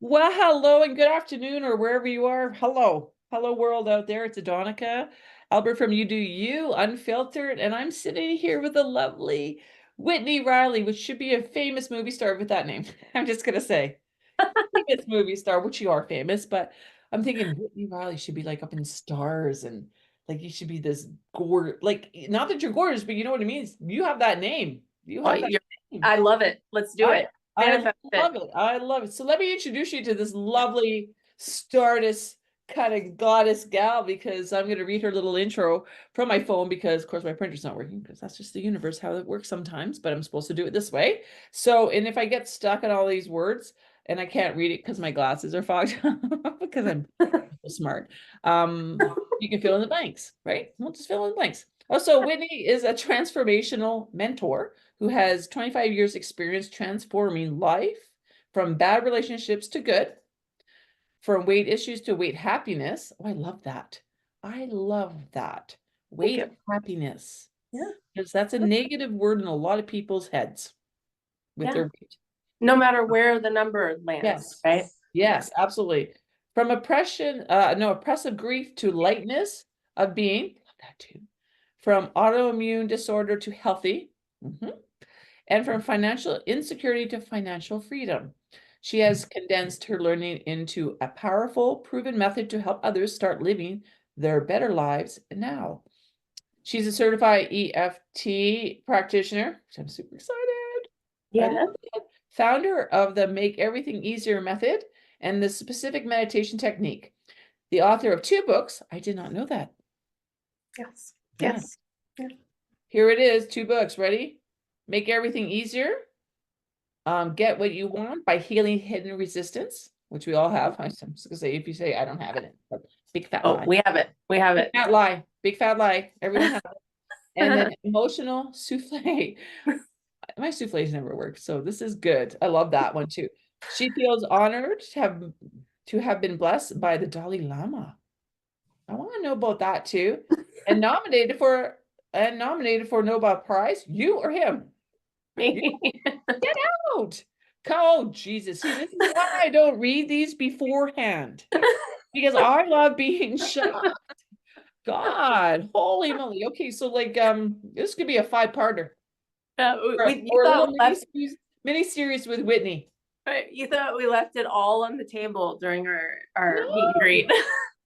Well, hello and good afternoon, or wherever you are. Hello. Hello, world out there. It's Adonica, Albert from You Do You Unfiltered, and I'm sitting here with the lovely Whitney Riley, which should be a famous movie star with that name. I'm just gonna say famous movie star, which you are famous, but I'm thinking Whitney Riley should be like up in stars and like you should be this gorgeous, like not that you're gorgeous, but you know what it means. You have that name. You Oh, have that name. I love it. Let's do I it. I Manifest it. love it. I love it. So let me introduce you to this lovely stardust kind of goddess gal because I'm going to read her little intro from my phone because of course my printer's not working because that's just the universe how it works sometimes, but I'm supposed to do it this way. So, and if I get stuck in all these words and I can't read it because my glasses are fogged because I'm so smart, you can fill in the blanks, right? We'll just fill in the blanks. Also, Whitney is a transformational mentor who has 25 years experience transforming life from bad relationships to good, from weight issues to weight happiness. Oh, I love that. I love that. Thank Weight you. happiness. Yeah. Because that's a negative word in a lot of people's heads with Yeah. their weight. No matter where the number lands, Yes. right? Yeah. Yes, absolutely. From oppression, no, oppressive grief to lightness of being, love that too. From autoimmune disorder to healthy. Mhm. And from financial insecurity to financial freedom. She has condensed her learning into a powerful, proven method to help others start living their better lives now. She's a certified EFT practitioner, which I'm super excited. I Yeah. love it. Founder of the Make Everything Easier method and the specific meditation technique. The author of 2 books. I did not know that. Yes. Yeah. Yes. Yeah. Here it is, 2 books. Ready? Make Everything Easier. Get What You Want by Healing Hidden Resistance, which we all have. I'm just gonna say, if you say I don't have it, big fat Oh, lie. we have it. We have Big it. fat lie. Big fat lie. Everyone has it. And then Emotional Soufflé. My souffles never worked, so this is good. I love that one too. She feels honored to have been blessed by the Dalai Lama. I want to know about that too. And nominated for Nobel Prize. You or him? You get out. Oh, Jesus. See, this is why I don't read these beforehand. Because I love being shocked. God, holy moly. Okay, so like this could be a 5-parter uh, or, you or a thought little we left mini series with Whitney. you thought we left it all on the table during our meet and No, greet.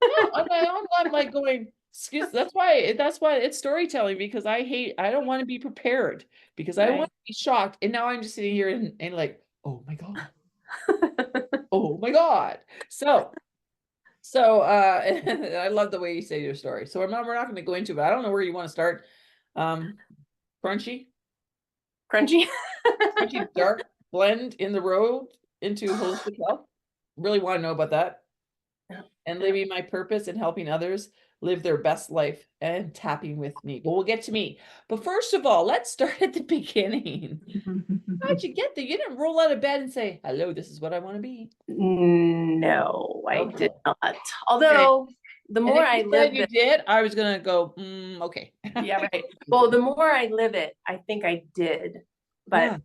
no, I'm like going, excuse, that's why it's storytelling because I don't want to be prepared because I want Right. to be shocked. And now I'm just sitting here and like, oh my God. Oh my God. So I love the way you say your story. So we're not going to go into it. I don't know where you want to start. Um, crunchy, Crunchy. crunchy dark blend in the road into holistic health. Really want to know about that. Yeah. And Yeah. living my purpose and helping others live their best life and tapping with me. Well, we'll get to me. But first of all, let's start at the beginning. How'd you get there? You didn't roll out of bed and say, hello, this is what I want to be. No, I Okay. did not. Okay. Although the And more if I you said live you it, did, I was gonna go, okay. yeah, right. Well, the more I live it, I think I did. But Yeah.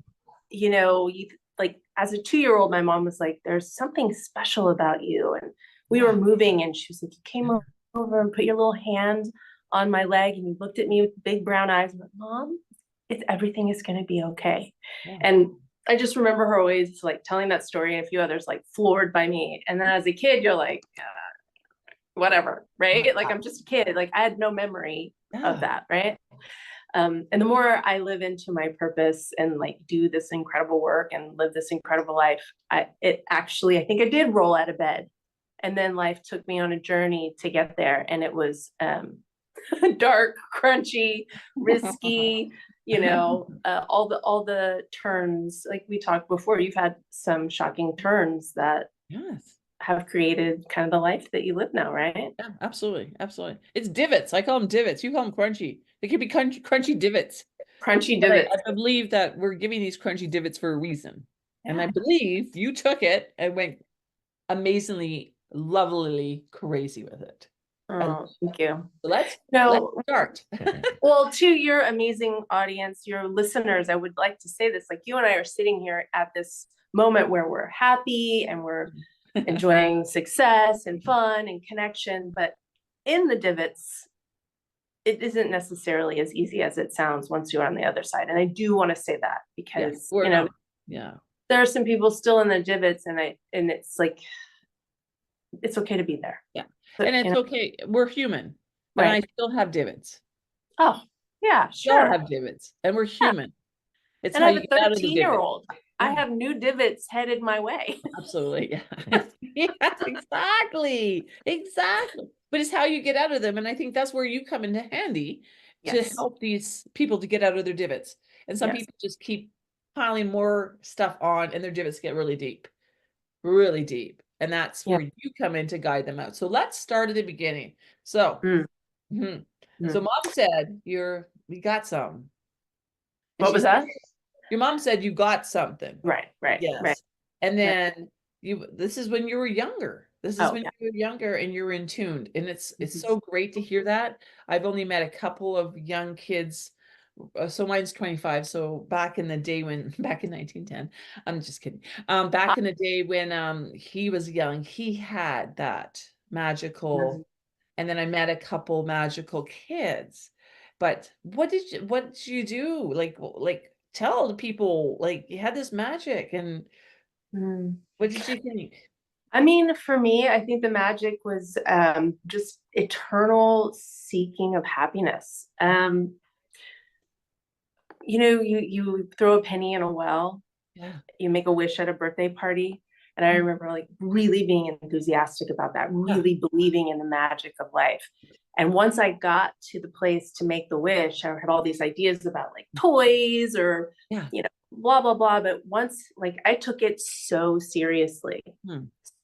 you like as a 2-year-old, my mom was like, "There's something special about you." And we were Yeah. moving, and she was like, "You came over and put your little hand on my leg, and you looked at me with big brown eyes." I'm like, "Mom, everything is going to be okay." Yeah. And I just remember her always like telling that story, and a few others like floored by me. And then as a kid, you're like, whatever, right? Like I'm just a kid. Like I had no memory of Yeah. that, right? And the more I live into my purpose and like do this incredible work and live this incredible life, I think I did roll out of bed. And then life took me on a journey to get there. And it was dark, crunchy, risky, all the turns, like we talked before, you've had some shocking turns that Yes. have created kind of the life that you live now, right? Yeah, absolutely. Absolutely. It's divots. I call them divots. You call them crunchy. They could be crunchy divots. Crunchy But divots. I believe that we're giving these crunchy divots for a reason. And I Yeah. believe you took it and went amazingly, lovelily crazy with it. I love Oh, that. thank you. So let's No, start. well, to your amazing audience, your listeners, I would like to say this, like you and I are sitting here at this moment where we're happy and we're enjoying success and fun and connection. But in the divots, it isn't necessarily as easy as it sounds once you're on the other side. And I do want to say that because, we're you know, not. Yeah. there are some people still in the divots, and it's like, it's okay to be there. Yeah. But, And you it's know, okay. We're human. And I right. still have divots. Oh, yeah, We all sure. have divots. And we're Yeah. human. It's And how I have you a get out of the divot. 13-year-old. I Yeah. have new divots headed my way. Absolutely. Yeah. Yes, exactly. Exactly. But it's how you get out of them. And I think that's where you come into handy to Yes. help these people to get out of their divots. And some Yes. people just keep piling more stuff on and their divots get really deep. Really deep. And that's Yeah. where you come in to guide them out. So let's start at the beginning. So, Mm. so mom said we got some. And What she was that? your mom said you got something. Right. Yes. And Yeah. then this is when you were younger. This is Oh, when yeah. you were younger and you were in tuned. And it's Mhm. so great to hear that. I've only met a couple of young kids. So mine's 25. So back in the day back in 1910, I'm just kidding. Back in the day when he was young, he had that magical, and then I met a couple magical kids. But what did you do? Like tell the people like you had this magic and Mm. what did you think? I mean, for me, I think the magic was just eternal seeking of happiness. You know, you throw a penny in a well, Yeah. you make a wish at a birthday party. And I remember like really being enthusiastic about that, Yeah. really believing in the magic of life. And once I got to the place to make the wish, I had all these ideas about like toys or, Yeah. you know, blah, blah, blah. But once like I took it so seriously,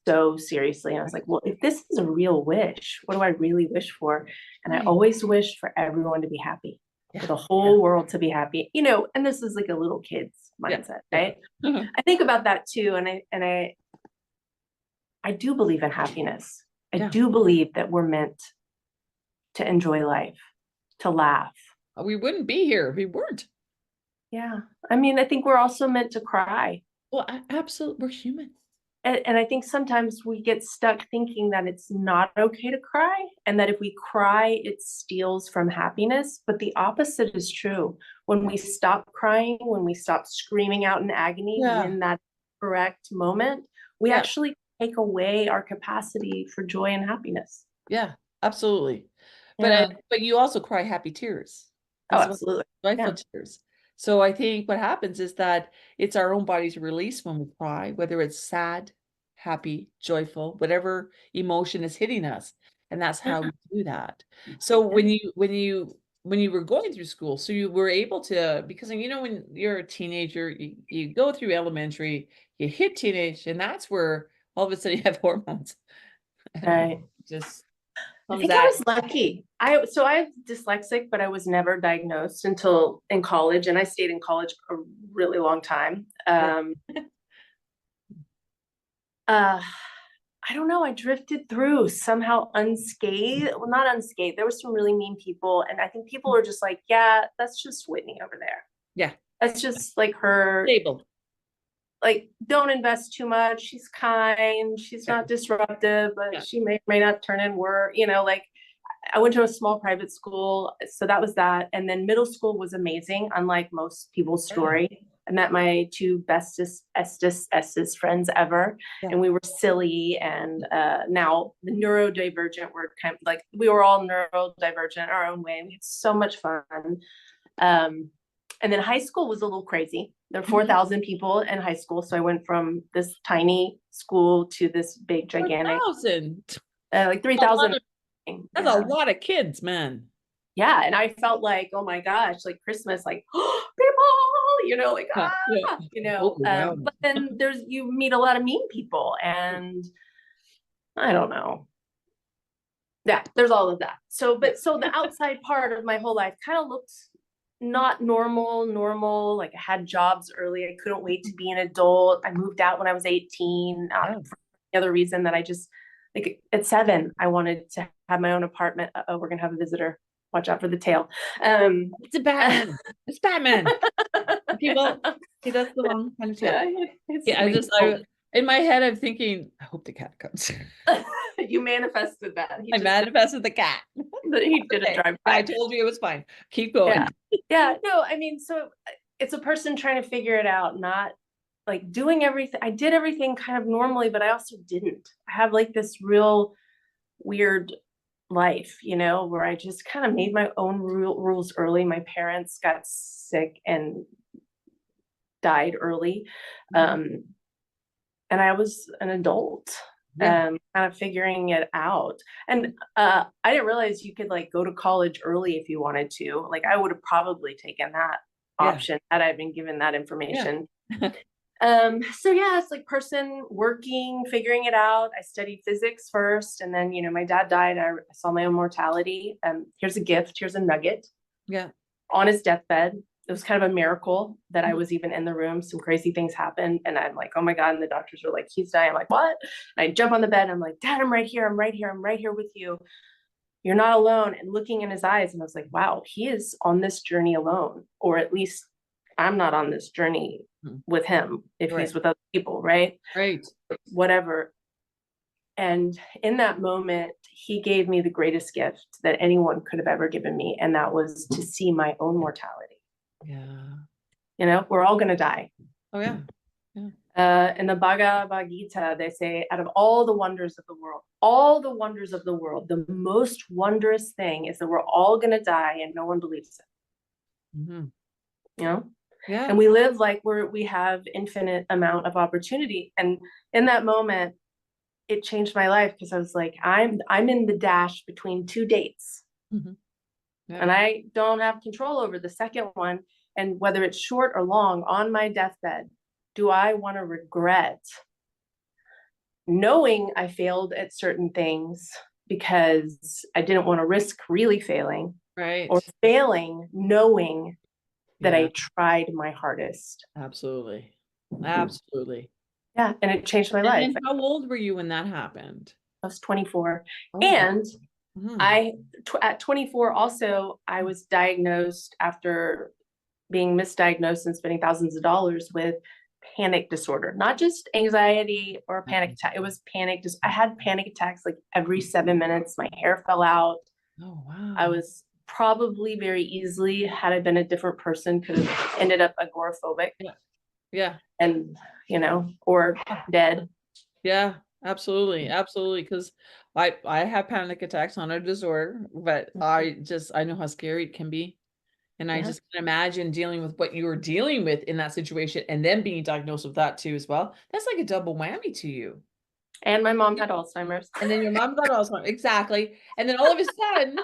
so seriously. And I was like, well, if this is a real wish, what do I really wish for? And I Right. always wished for everyone to be happy, for Yeah. the whole world to be happy, you know, and this is like a little kid's mindset, right? I think about that too. And I do believe in happiness. I Yeah. do believe that we're meant to enjoy life, to laugh. We wouldn't be here if we weren't. Yeah. I mean, I think we're also meant to cry. Well, absolutely, we're human. And I think sometimes we get stuck thinking that it's not okay to cry and that if we cry, it steals from happiness. But the opposite is true. When we stop crying, when we stop screaming out in agony Yeah. in that correct moment, we Yeah. actually take away our capacity for joy and happiness. Yeah, absolutely. Yeah. But you also cry happy tears. Oh, As well, absolutely. joyful Yeah. tears. So I think what happens is that it's our own body's release when we cry, whether it's sad, happy, joyful, whatever emotion is hitting us. And that's how we do that. So when you were going through school, so you were able to, because you know, when you're a teenager, you go through elementary, you hit teenage, and that's where all of a sudden you have hormones. Right. Just I comes think I at was lucky. I'm dyslexic, but I was never diagnosed until in college, and I stayed in college a really long time. I don't know. I drifted through somehow unscathed. Well, not unscathed. There were some really mean people, and I think people are just like, yeah, that's just Whitney over there. Yeah. That's just like her. Stable. Like, don't invest too much. She's kind. She's not disruptive, but she may not turn in work. You know, like I went to a small private school, so that was that. And then middle school was amazing, unlike most people's story. I met my two bestest friends ever, and we were silly. And now the neurodivergent were kind of like we were all neurodivergent our own way. We had so much fun. And then high school was a little crazy. There were 4,000 people in high school, so I went from this tiny school to this big, gigantic, 4,000. like 3,000. That's a lot of kids, man. Yeah, and I felt like, oh my gosh, like Christmas, like people, you know, like you know. But then you meet a lot of mean people, and I don't know. Yeah, there's all of that. So the outside part of my whole life kind of looked not normal. Like I had jobs early. I couldn't wait to be an adult. I moved out when I was 18. For the other reason that I just like at 7, I wanted to have my own apartment. Oh, we're gonna have a visitor. Watch out for the tail. It's a Batman. It's Batman. People, he does the wrong kind of tail. I In my head, I'm thinking, I hope the cat comes. You manifested that. I manifested the cat. He did a Okay. drive I by. told you it was fine. Keep going. Yeah. No, I mean, so it's a person trying to figure it out, not like doing everything. I did everything kind of normally, but I also didn't. I have like this real weird life, where I just kind of made my own rules early. My parents got sick and died early. And I was an adult, kind of figuring it out. And I didn't realize you could like go to college early if you wanted to. Like I would have probably taken that option had I been given that information. So yeah, it's like person working, figuring it out. I studied physics first, and then my dad died. I saw my own mortality. Here's a gift. Here's a nugget. Yeah. On his deathbed, it was kind of a miracle that I was even in the room. Some crazy things happened, and I'm like, oh my god! And the doctors were like, he's dying. I'm like, what? And I jump on the bed. And I'm like, Dad, I'm right here. I'm right here. I'm right here with you. You're not alone. And looking in his eyes, and I was like, wow, he is on this journey alone, or at least I'm not on this journey with him if he's with other people, right? Whatever. And in that moment, he gave me the greatest gift that anyone could have ever given me, and that was to see my own mortality. We're all going to die. In the Bhagavad Gita, they say, out of all the wonders of the world, the most wondrous thing is that we're all going to die and no one believes it. And we live like we have infinite amount of opportunity. And in that moment, it changed my life, because I was like, I'm in the dash between two dates. And I don't have control over the second one. And whether it's short or long, on my deathbed, do I want to regret knowing I failed at certain things because I didn't want to risk really failing, or failing knowing that I tried my hardest? Absolutely. Yeah, and it changed my life. And how old were you when that happened? I was 24. And at 24 also, I was diagnosed, after being misdiagnosed and spending thousands of dollars, with panic disorder. Not just anxiety or panic attack. It was panic. I had panic attacks like every 7 minutes. My hair fell out. Oh, wow. I was probably very easily, had I been a different person, could have ended up agoraphobic. And or dead. Absolutely. Because I have panic attacks on a disorder, but I know how scary it can be. And I just can imagine dealing with what you were dealing with in that situation, and then being diagnosed with that too as well. That's like a double whammy to you. And my mom had Alzheimer's. And then your mom got Alzheimer's. Exactly. And then all of a sudden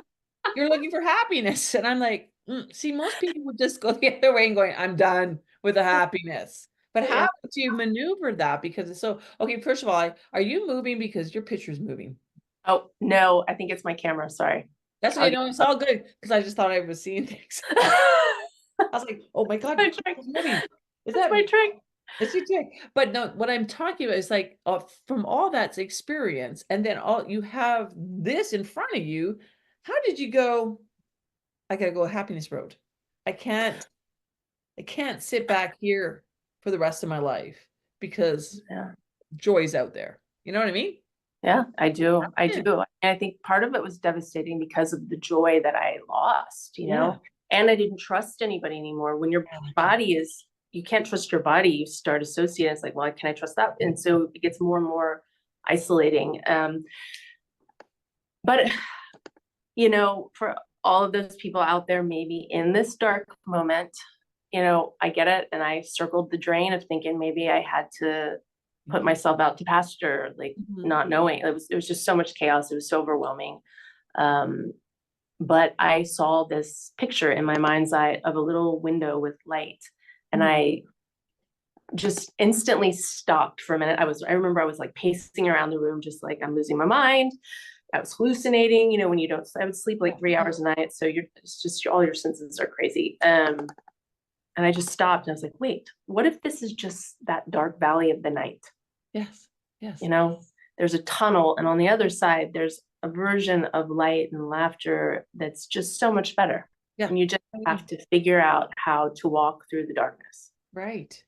you're looking for happiness. And I'm like, see, most people would just go the other way and going, I'm done with the happiness. But how do you maneuver that? Because it's so, okay, first of all, are you moving because your picture's moving? Oh, no, I think it's my camera. Sorry. That's okay. No, it's all good, because I just thought I was seeing things. I was like, oh my God, it's moving. Is that my trick? It's your trick. But no, what I'm talking about is like, from all that's experience, and then you have this in front of you. How did you go, I gotta go a happiness road? I can't sit back here for the rest of my life, because joy's out there. You know what I mean? Yeah, I do. And I think part of it was devastating because of the joy that I lost, and I didn't trust anybody anymore. When your body you can't trust your body, you start associating. It's like, well, can I trust that? And so it gets more and more isolating. But, for all of those people out there, maybe in this dark moment, I get it. And I circled the drain of thinking maybe I had to put myself out to pasture, like not knowing. It was just so much chaos. It was so overwhelming. But I saw this picture in my mind's eye of a little window with light. And I just instantly stopped for a minute. I remember I was like pacing around the room, just like, I'm losing my mind. I was hallucinating, when I would sleep like 3 hours a night. So it's just all your senses are crazy. And I just stopped, and I was like, wait, what if this is just that dark valley of the night? Yes. There's a tunnel, and on the other side, there's a version of light and laughter that's just so much better. And you just have to figure out how to walk through the darkness. Right.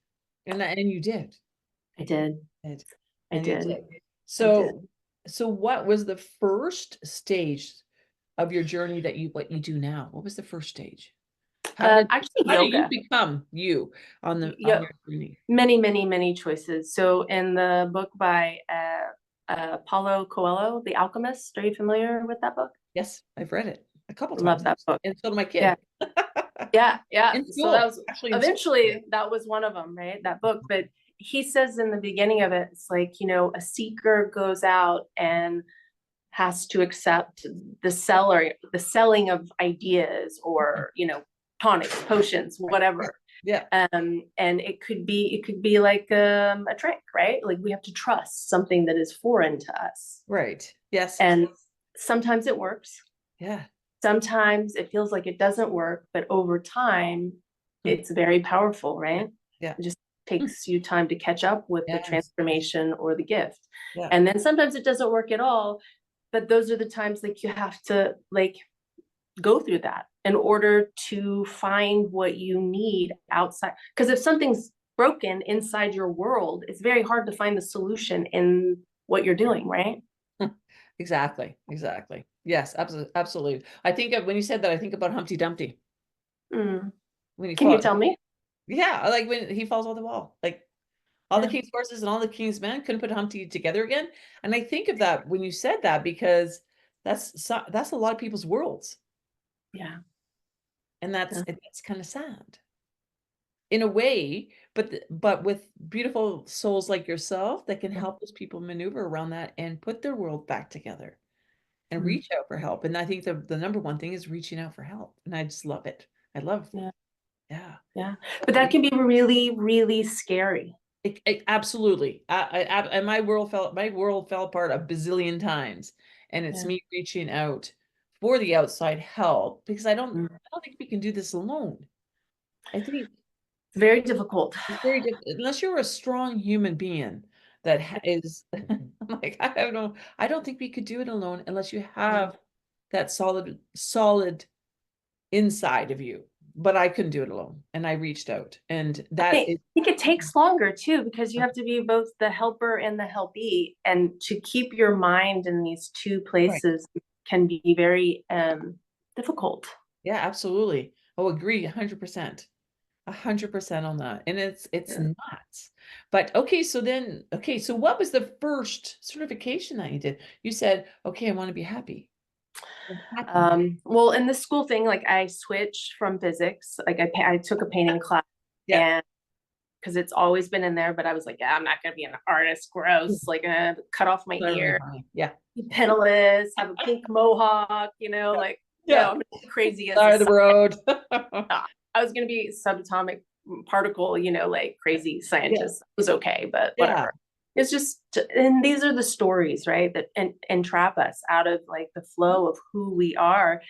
And you did. I did. Did. I And you did. did. I did. So what was the first stage of your journey that what you do now? What was the first stage? Actually, How did you yoga. become you on Yeah, your journey? many, many, many choices. So in the book by Paulo Coelho, The Alchemist, are you familiar with that book? Yes, I've read it a couple Love times, that book. and so did my Yeah, kid. yeah. In So that school, was actually in school. eventually that was one of them, right? That book. But he says in the beginning of it, it's like, a seeker goes out and has to accept the selling of ideas or, tonics, potions, Yeah. whatever. Yeah. And it could be like a trick, right? Like we have to trust something that is foreign to us. Right. Yes. And sometimes it works. Yeah. Sometimes it feels like it doesn't work, but over time, Hmm. it's very powerful, right? Yeah. It just Hmm. takes you time to catch up with the Yes. transformation or the gift. Yeah. And then sometimes it doesn't work at all, but those are the times like you have to like go through that in order to find what you need outside. Because if something's broken inside your world, it's very hard to find the solution in what you're doing, right? Exactly. Exactly. Yes, absolutely. Absolutely. I think when you said that, I think about Humpty Dumpty Mm. when he Can you fought. tell me? Yeah, like when he falls off the wall, like all the Yeah. king's horses and all the king's men couldn't put Humpty together again. And I think of that when you said that because that's a lot of people's worlds, Yeah. and Yeah. that's kind of sad in a way. But with beautiful souls like yourself that can help those people maneuver around that and put their world back together and Mm. reach out for help. And I think the number one thing is reaching out for help, and I just love it. I love, Yeah. yeah. Yeah. But that can be really, really scary. Absolutely. And my world fell apart a bazillion times, and it's Yeah. me reaching out for the outside help because I don't Mm. I don't think we can do this alone. I think It's very difficult. it's very difficult unless you're a strong human being that is like I don't think we could do it alone unless you Mm. have that solid inside of you. But I couldn't do it alone, and I reached out, and that is I think it takes longer too, because you have to be both the helper and the helpee. And to keep your mind in these two right. places can be very difficult. Yeah, absolutely. Oh, agree 100%. 100% on that. And it's Yeah. nuts. But okay, so what was the first certification that you did? You said, okay, I want to be happy. I'm happy. Well, in the school thing, like I switched from physics. Like I took a painting class, Yeah. and because it's always been in there, but I was like, yeah, I'm not gonna be an artist. Gross. Like, cut off my Totally ear, fine. Yeah. be penniless, have a pink mohawk. Yeah. Like no, Yeah. I'm gonna be crazy as a Side of the road. I was going to be subatomic particle, like crazy Yeah. scientist. It was okay, but Yeah. whatever. It's just, and these are the stories, right? That entrap us out of like the flow of who we are.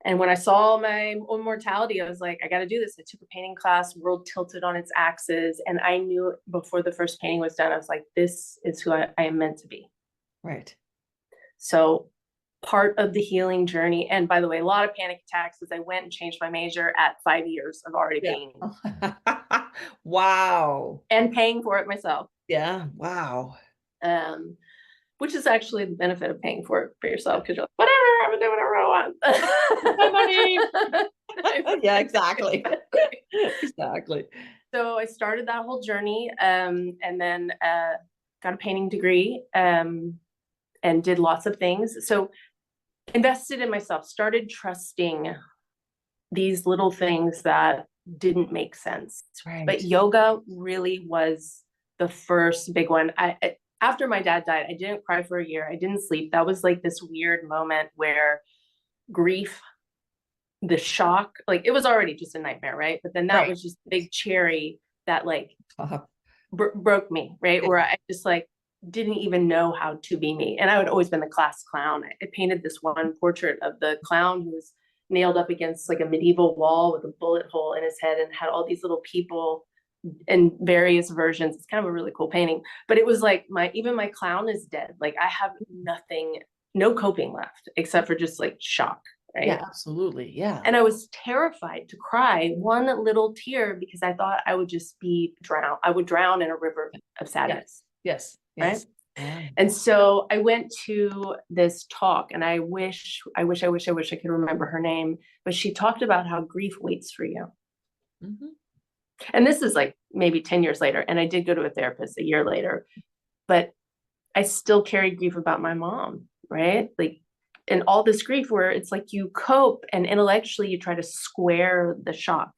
And when I saw my own mortality, I was like, I got to do this. I took a painting class, world tilted on its axis. And I knew before the first painting was done, I was like, this is who I am meant to be. Right. So part of the healing journey, and by the way, a lot of panic attacks as I went and changed my major at 5 years of already Yeah. painting Wow. and paying for it myself. Yeah. Wow. Um, which is actually the benefit of paying for it for yourself, because you're like, whatever, I'm gonna do whatever I My money. Yeah, exactly. Exactly. So I started that whole journey, and then got a painting degree, and did lots of things. So invested in myself, started trusting these little things that didn't make sense. But Right. yoga really was the first big one. After my dad died, I didn't cry for a year. I didn't sleep. That was like this weird moment where grief, the shock, like it was already just a nightmare, right? But then that Right. was just a big cherry that like Uh, broke me, right? yeah. Where I just like didn't even know how to be me. And I had always been the class clown. I painted this one portrait of the clown who was nailed up against like a medieval wall with a bullet hole in his head and had all these little people in various versions. It's kind of a really cool painting. But it was like even my clown is dead. Like I have nothing, no coping left except for just like shock, Yeah, right? absolutely. Yeah. And I was terrified to cry one little tear because I thought I would just be drowned. I would drown in a river of Yeah. sadness. Yes. right? Yes. Yeah. And so I went to this talk, and I wish I could remember her name, but she talked about how grief waits for you. Mhm. And this is like maybe 10 years later. And I did go to a therapist a year later, but I still carried grief about my mom, right? Like, and all this grief where it's like you cope and intellectually you try to square the shock,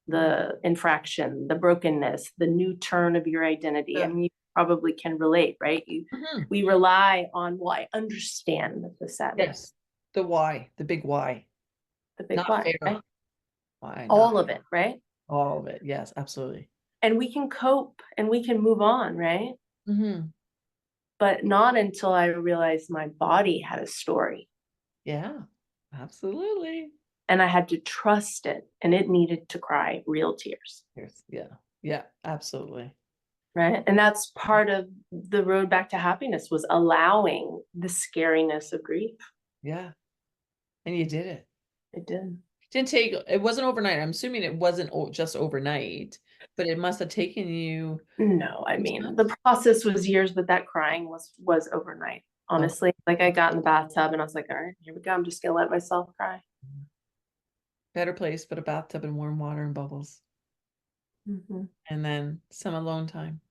the infraction, the brokenness, the new turn of your identity. I Yeah. mean, you probably can relate, right? Mhm. We rely on, well, I understand the sadness, Yes. The why, the big why, the big not why, fair. right? Why not All of it, right? all of it? Yes, absolutely. And we can cope and we can move on, right? Hmm. But not until I realized my body had a story Yeah, absolutely. and I had to trust it, and it needed to cry real tears. Yes. Yeah. Yeah, absolutely. Right. And that's part of the road back to happiness, was allowing the scariness of grief. Yeah. And you did it. It did. It wasn't overnight. I'm assuming it wasn't just overnight, but it must have taken you No, I some mean, time. the process was years, but that crying was overnight. Oh, Honestly, like I got in the bathtub and I was like, all right, here we go. I'm just gonna let myself cry. better place, but a bathtub and warm water and bubbles. Mm-hmm. And then some alone time.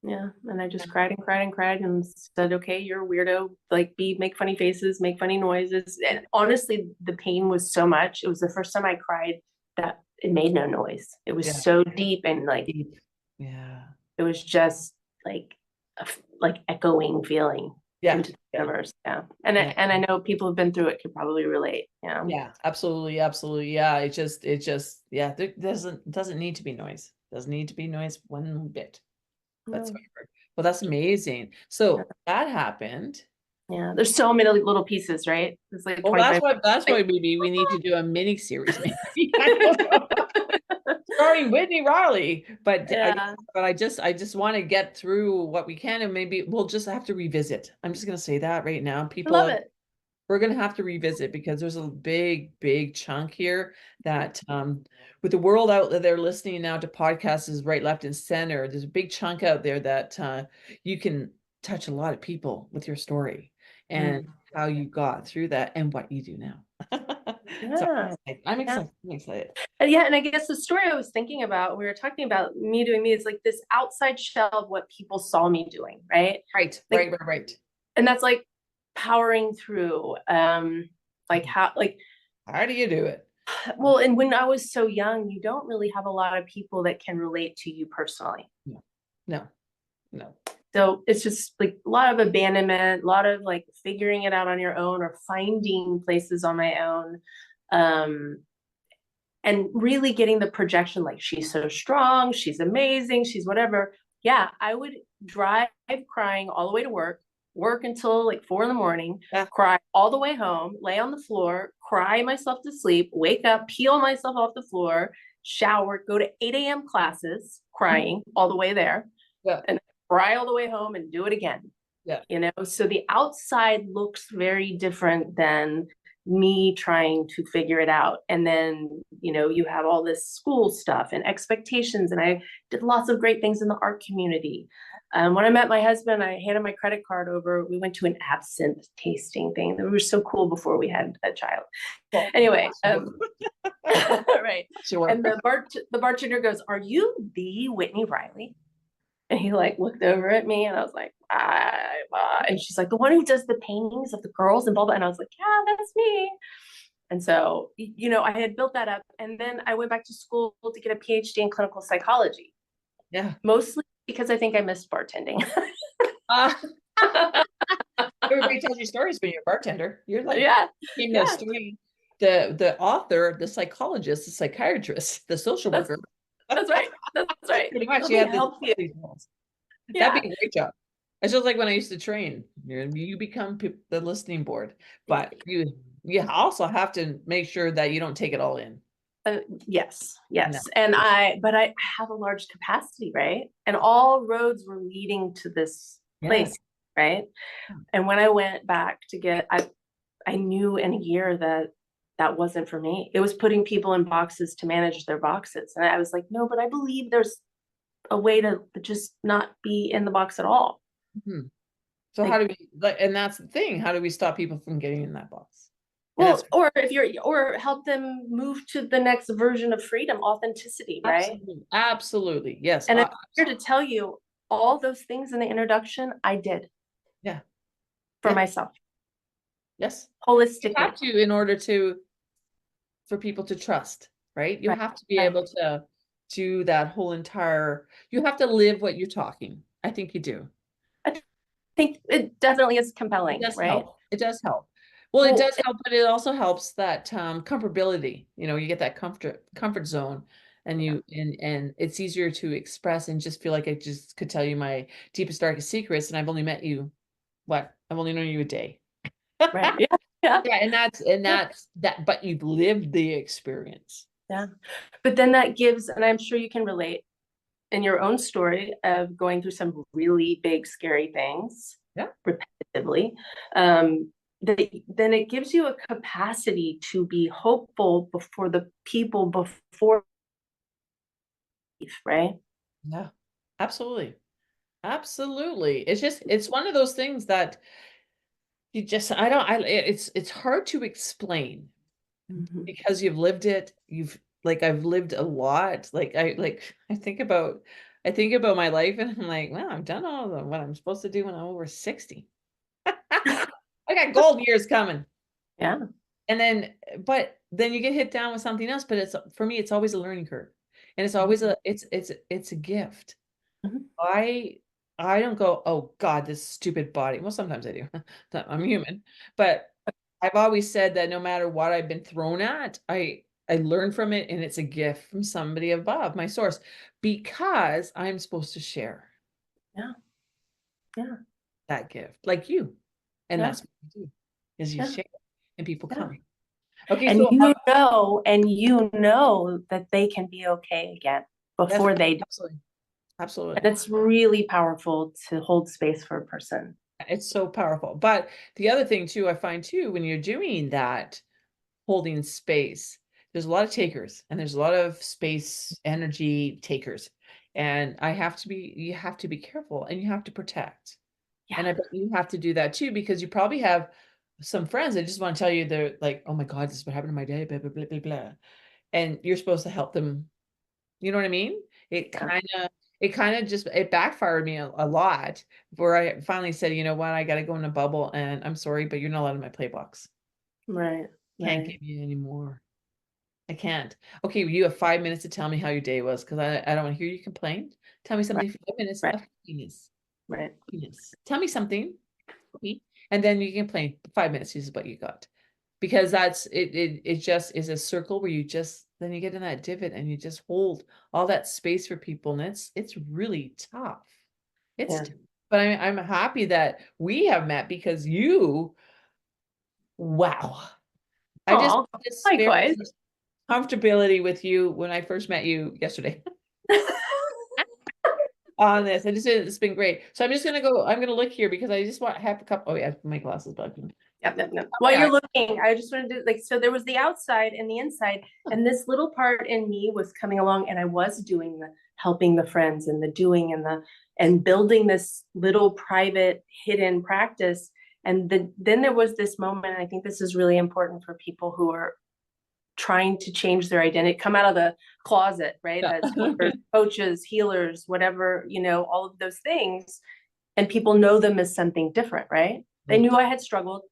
Yeah. And I just cried and cried and cried and said, okay, you're a weirdo. Like, make funny faces, make funny noises. And honestly, the pain was so much. It was the first time I cried that it made no noise. It was Yeah. so deep, and like Deep. Yeah. it was just like like echoing feeling Yeah. into the Yeah. universe. Yeah. And Yeah. I know people who've been through it could probably relate. Yeah. Yeah. Absolutely. Absolutely. Yeah. It just, yeah, there doesn't need to be noise. Doesn't need to be noise one bit Yeah. whatsoever. Well, that's amazing. So that happened. Yeah. There's so many little pieces, right? It's like Well, 25. that's why Like, maybe we need to do a mini series, maybe. I don't know. Starring Whitney Riley, yeah. I just want to get through what we can, and maybe we'll just have to revisit. I'm just going to say that right now. I love People, it. we're going to have to revisit because there's a big chunk here that with the world out there listening now to podcasts is right, left, and center. There's a big chunk out there that you can touch a lot of people with your story and Mm. how you got through that and what you do now. So Yeah. I'm Yeah. excited. I'm excited. And yeah, and I guess the story I was thinking about, we were talking about me doing me, is like this outside shell of what people saw me doing, right? Right, Like, right. and that's like powering through, like how, like, How do you do it? well, and when I was so young, you don't really have a lot of people that can relate to you personally. No, no, no. So it's just like a lot of abandonment, a lot of like figuring it out on your own or finding places on my own. Um, and really getting the projection, like, she's so strong, she's amazing, she's whatever. Yeah, I would drive crying all the way to work until like 4 a.m, Yeah. cry all the way home, lay on the floor, cry myself to sleep, wake up, peel myself off the floor, shower, go to 8 a.m. classes, crying all the way there, Yeah. and cry all the way home and do it again. Yeah. So the outside looks very different than me trying to figure it out. And then you have all this school stuff and expectations, and I did lots of great things in the art community. When I met my husband, I handed my credit card over. We went to an absinthe tasting thing that was so cool before we had a child. Well, Anyway, sure. right. Sure. And the bartender goes, "Are you the Whitney Riley?" And he like looked over at me, and I was like, and she's like, "The one who does the paintings of the girls and blah blah." And I was like, "Yeah, that's me." And so, I had built that up, and then I went back to school to get a PhD in clinical psychology, Yeah. mostly because I think I missed bartending. Uh, everybody tells you stories when you're a bartender. You're like, Yeah, in the yeah, story, the author, the psychologist, the psychiatrist, the social that's worker. that's right, that's right. Pretty much, Let you me have help you. these roles. That'd Yeah, be a great job. It's just like when I used to train. You become the listening board, but you also have to make sure that you don't take it all in. yes, No. and but I have a large capacity, right? And all roads were leading to this Yes. place, right? And when I went back to get, I knew in a year that wasn't for me. It was putting people in boxes to manage their boxes. And I was like, no, but I believe there's a way to just not be in the box at all. Mm-hmm. So Like, how do we, like, and that's the thing, how do we stop people from getting in that box? And well, that's or if you're, or help them move to the next version of freedom, authenticity, right? absolutely, absolutely, yes. And I'm here to tell you all those things in the introduction I did Yeah, for yeah, myself yes. You holistically. have to in order to for people to trust, right? You Right. have to be Right. able to do that whole entire, you have to live what you're talking. I think you do. I think it definitely is It compelling, does right? help. It does help. Well, it Well, does help, but it also helps that comfortability. You know, you get that comfort zone, and yeah, and it's easier to express and just feel like I just could tell you my deepest, darkest secrets, and I've only met you, what? I've only known you a day. right. Yeah. Yeah. Yeah, and that's that, but you've lived the experience. Yeah. But then that gives, and I'm sure you can relate in your own story of going through some really big, scary things Yeah. repetitively. Um, then it gives you a capacity to be hopeful before the people before, right? Yeah. Absolutely. Absolutely. It's just it's one of those things that you just I don't I it's hard to explain Mhm. because you've lived it. You've like I've lived a lot. I think about my life and I'm like, wow, I've done all the what I'm supposed to do when I'm over 60. I got gold years coming. Yeah. And then but then you get hit down with something else, but it's for me it's always a learning curve. And it's Mhm. always a it's a gift. Mhm. I I don't go, oh God, this stupid body. Well, sometimes I do. I'm human. But I've always said that no matter what I've been thrown at, I learn from it and it's a gift from somebody above, my source, because I'm supposed to share Yeah. Yeah. that gift, like you. And Yeah. that's what you do, is you Yeah. share and people Yeah. come. Okay, And so you know that they can be okay again yes, before they do. absolutely. And Absolutely. it's really powerful to hold space for a person. It's so powerful. But the other thing too, I find too, when you're doing that, holding space. There's a lot of takers and there's a lot of space energy takers. And you have to be careful and you have to protect. Yeah. And I bet you have to do that too, because you probably have some friends that just want to tell you they're like, oh my God, this is what happened in my day, blah, blah, blah, blah, blah. And you're supposed to help them. You know what I mean? It Yeah. kind of, it kind of just, it backfired me a lot where I finally said, you know what, I got to go in a bubble and I'm sorry, but you're not allowed in my playbox. Right. Can't Right. give you any more. I can't. Okay, you have 5 minutes to tell me how your day was because I don't want to hear you complain. Tell me Right. something, 5 minutes Right. of happiness. Right. Happiness. Tell me something. Okay? And then you can complain. 5 minutes is what you got. Because that's it just is a circle where you just then you get in that divot and you just hold all that space for people. And it's really tough. It's Yeah. tough. But I'm happy that we have met because you, wow. I just Oh, this very likewise. comfortability with you when I first met you yesterday on this. It's been great. So I'm just gonna go, I'm gonna look here because I just want to have a couple. Oh yeah, my glasses bugging. Yep, yep, yep. Oh While yeah. you're looking, I just wanted to like, so there was the outside and the inside, and this little part in me was coming along, and I was doing the helping the friends and the doing and building this little private hidden practice. And then there was this moment, and I think this is really important for people who are trying to change their identity, come out of the closet, right? Yeah. As coaches, healers, whatever, all of those things. And people know them as something different, right? They Right. knew I had struggled.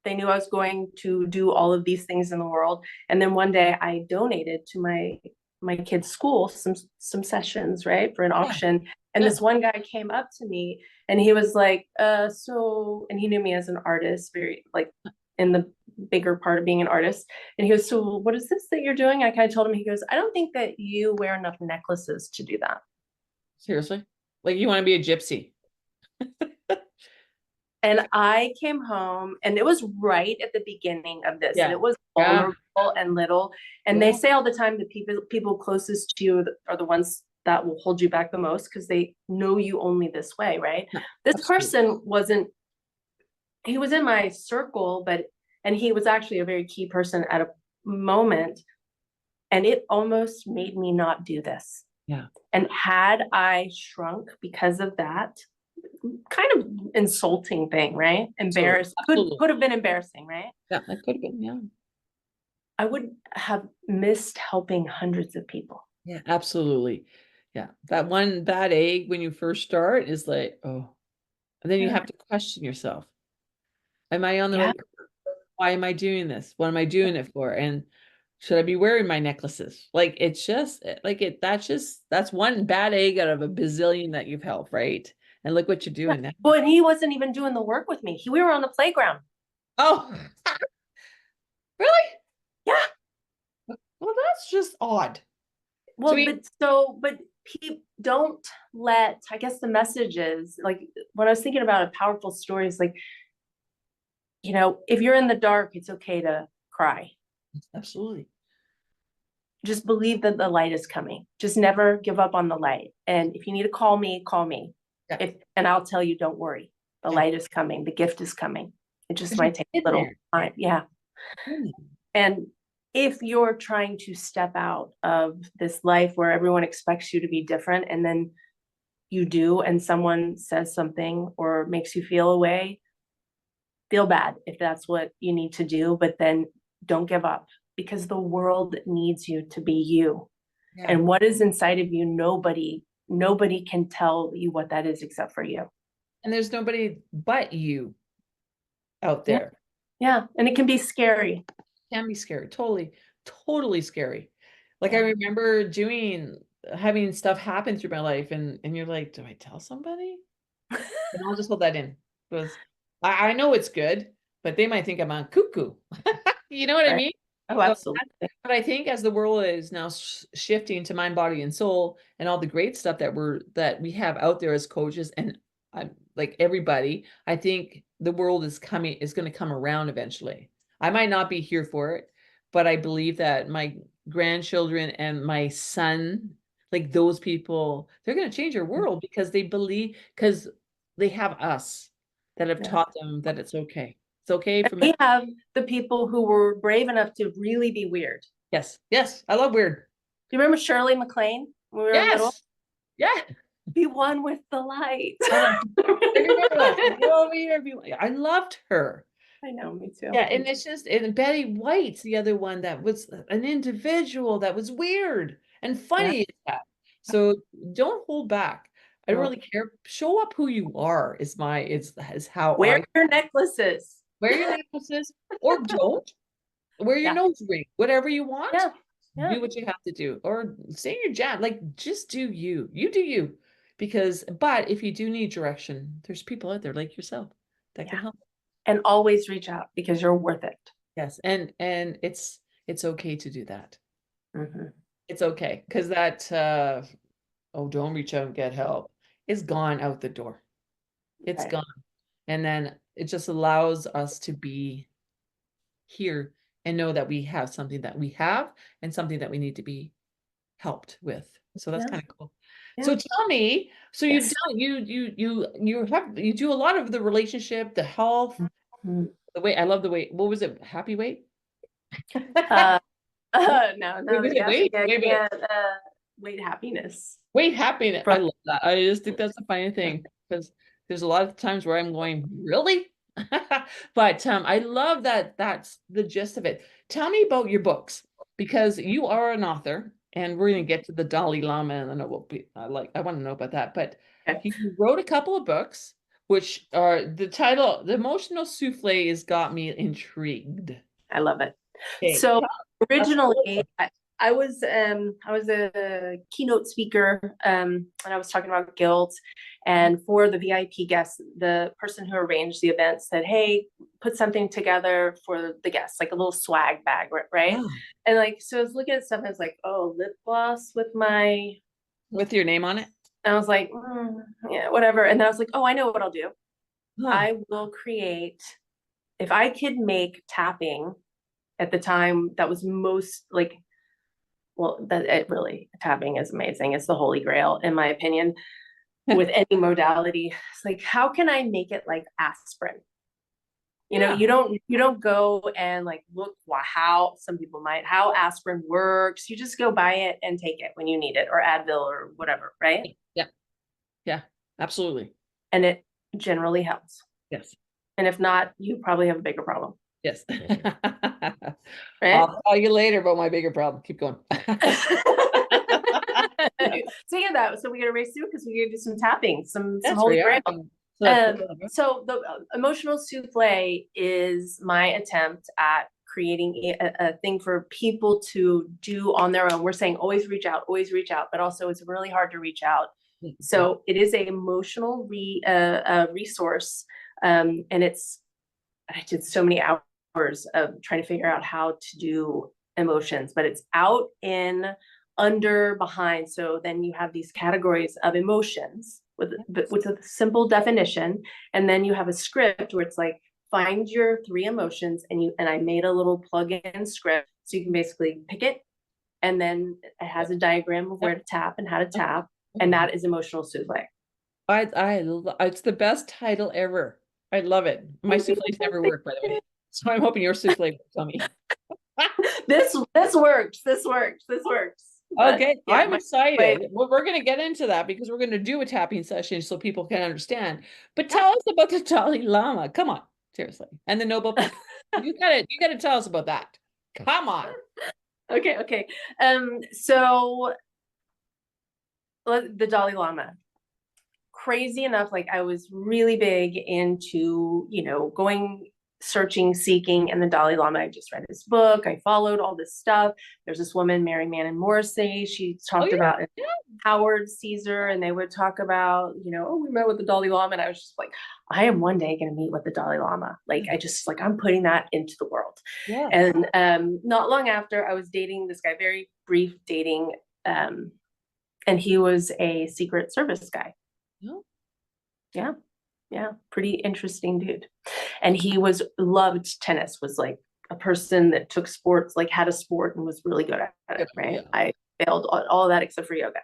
They knew I was going to do all of these things in the world. And then one day I donated to my kid's school some sessions, right, for an Yeah. auction. And Yeah. this one guy came up to me and he was like, so, and he knew me as an artist, very like in the bigger part of being an artist. And he goes, so what is this that you're doing? I kind of told him, he goes, I don't think that you wear enough necklaces to do that. Seriously? Like you want to be a gypsy. And I came home, and it was right at the beginning of this, and Yeah. it was Yeah. vulnerable and little. And they Yeah. say all the time that people closest to you are the ones that will hold you back the most because they know you only this way, right? Yeah. This Absolutely. person wasn't, he was in my circle, and he was actually a very key person at a moment, and it almost made me not do this. Yeah. And had I shrunk because of that, kind of insulting thing, right? Embarrassed, Absolutely. could have been embarrassing, right? Yeah, that could have been, yeah. I would have missed helping hundreds of people. Yeah, absolutely. Yeah. That one bad egg when you first start is like, oh, and then you Yeah. have to question yourself. Am I on the Yeah. right? Why am I doing this? What am I doing it for? And should I be wearing my necklaces? Like it's just like it that's one bad egg out of a bazillion that you've helped, right? And look what you're Yeah. doing now. Well, and he wasn't even doing the work with me. We were on the playground. Oh, really? Yeah. Well, that's just odd. So Well, but people don't let, I guess the message is like, when I was thinking about a powerful story is like, if you're in the dark, it's okay to cry. absolutely. Just believe that the light is coming. Just never give up on the light. And if you need to call me, call me. Yeah. And I'll tell you, don't worry. The Yeah. light is coming. The gift is coming. It just 'Cause might you've take a been little there. time. Yeah. Mm. And if you're trying to step out of this life where everyone expects you to be different, and then you do, and someone says something or makes you feel a way, feel bad if that's what you need to do, but then don't give up, because the world needs you to be you. Yeah. And what is inside of you, nobody can tell you what that is except for you. And there's nobody but you out Yeah. there. Yeah. And it can be scary. Can be scary. Totally, totally scary. Like I Yeah. remember having stuff happen through my life and you're like, do I tell somebody? And I'll just hold that in because I know it's good, but they might think I'm on cuckoo. You know what I Right. mean? Oh, So, absolutely. but I think as the world is now shifting to mind, body, and soul, and all the great stuff that we have out there as coaches, and I'm like everybody, I think the world is going to come around eventually. I might not be here for it, but I believe that my grandchildren and my son, like those people, they're going to change our world because they have us that have Yeah. taught them that it's okay. It's okay And for me. we have the people who were brave enough to really be weird. Yes. Yes. I love weird. Do you remember Shirley MacLaine when we were little? Yes. Yeah. Be one with the light. I know. I remember that. Oh, I loved her. I know, me too. Yeah, and it's just and Betty White's the other one that was an individual that was weird and Yeah. funny as that. So don't hold back. I don't No. really care. Show up who you are is how Wear I your necklaces. wear your necklaces or don't wear your Yeah. nose ring, whatever you want. Yeah. Yeah. Do what you have to do or stay in your jam. Like just do you. You do you. But if you do need direction, there's people out there like yourself that can Yeah. help. And always reach out because you're worth it. Yes, and it's okay to do that. Mm-hmm. It's okay because that oh, don't reach out and get help is gone out the door. It's Right. gone, and then it just allows us to be here and know that we have something that we have and something that we need to be helped with. So that's Yeah. kind of cool. Yeah. So tell me, so you Yes. do you do a lot of the relationship, the health, Mhm. the way I love the way. What was it? Happy weight? Uh, no, Wait, no, was it yeah, weight? yeah, Wait a minute. yeah. Weight happiness. Wait, happiness. I From love that. I just think that's a funny thing because there's a lot of times where I'm going, really? But I love that that's the gist of it. Tell me about your books because you are an author and we're going to get to the Dalai Lama and I know what I want to know about that. But Okay. you wrote a couple of books, which are the title, The Emotional Soufflé has got me intrigued. I love it. Okay. So That's originally, cool. I was a keynote speaker, and I was talking about guilt. And for the VIP guests, the person who arranged the event said, "Hey, put something together for the guests, like a little swag bag, right?" Wow. And like, so I was looking at stuff, and I was like, "Oh, lip gloss with my," With your name on it? and I was like, "Yeah, whatever." And then I was like, "Oh, I know what I'll do. Huh. I will create. If I could make tapping at the time that was most like." Well, that it really, tapping is amazing. It's the holy grail, in my opinion, with any modality. It's like, how can I make it like aspirin? You know, Yeah. you don't go and like look how some people might, how aspirin works. You just go buy it and take it when you need it, or Advil or whatever, right? Yeah. Yeah. Absolutely. And it generally helps. Yes. And if not, you probably have a bigger problem, Yes. right? I'll tell you later about my bigger problem. Keep going. So yeah, that so we got to race through because we got to do some tapping, some That's holy where grail. you are. So the emotional souffle is my attempt at creating a thing for people to do on their own. We're saying always reach out, but also it's really hard to reach out. So it is an emotional resource, and I did so many hours of trying to figure out how to do emotions, but it's out, in, under, behind. So then you have these categories of emotions with a simple definition, and then you have a script where it's like, find your three emotions, and I made a little plug-in script so you can basically pick it, and then it has a diagram of where to tap and how to tap, and that is emotional souffle. It's the best title ever. I love it. My souffles never work, by the way. So I'm hoping your souffle works on me. This works. This works. This works. Okay, yeah, I'm excited. Well, we're going to get into that because we're going to do a tapping session so people can understand. But tell us about the Dalai Lama. Come on, seriously. And the Nobel Prize. You got to tell us about that. Come on. Okay. So the Dalai Lama. Crazy enough, like I was really big into, going searching, seeking, and the Dalai Lama. I just read his book. I followed all this stuff. There's this woman, Mary Mannon Morrissey. She talked about Howard Caesar, and they would talk about, we met with the Dalai Lama. And I was just like, I am one day going to meet with the Dalai Lama. Like, I'm putting that into the world. Yeah. And not long after, I was dating this guy, very brief dating, and he was a Secret Service guy. Yeah, pretty interesting dude. And he loved tennis, was like a person that took sports, like had a sport and was really good at it, right? Yeah. I failed all that except for yoga.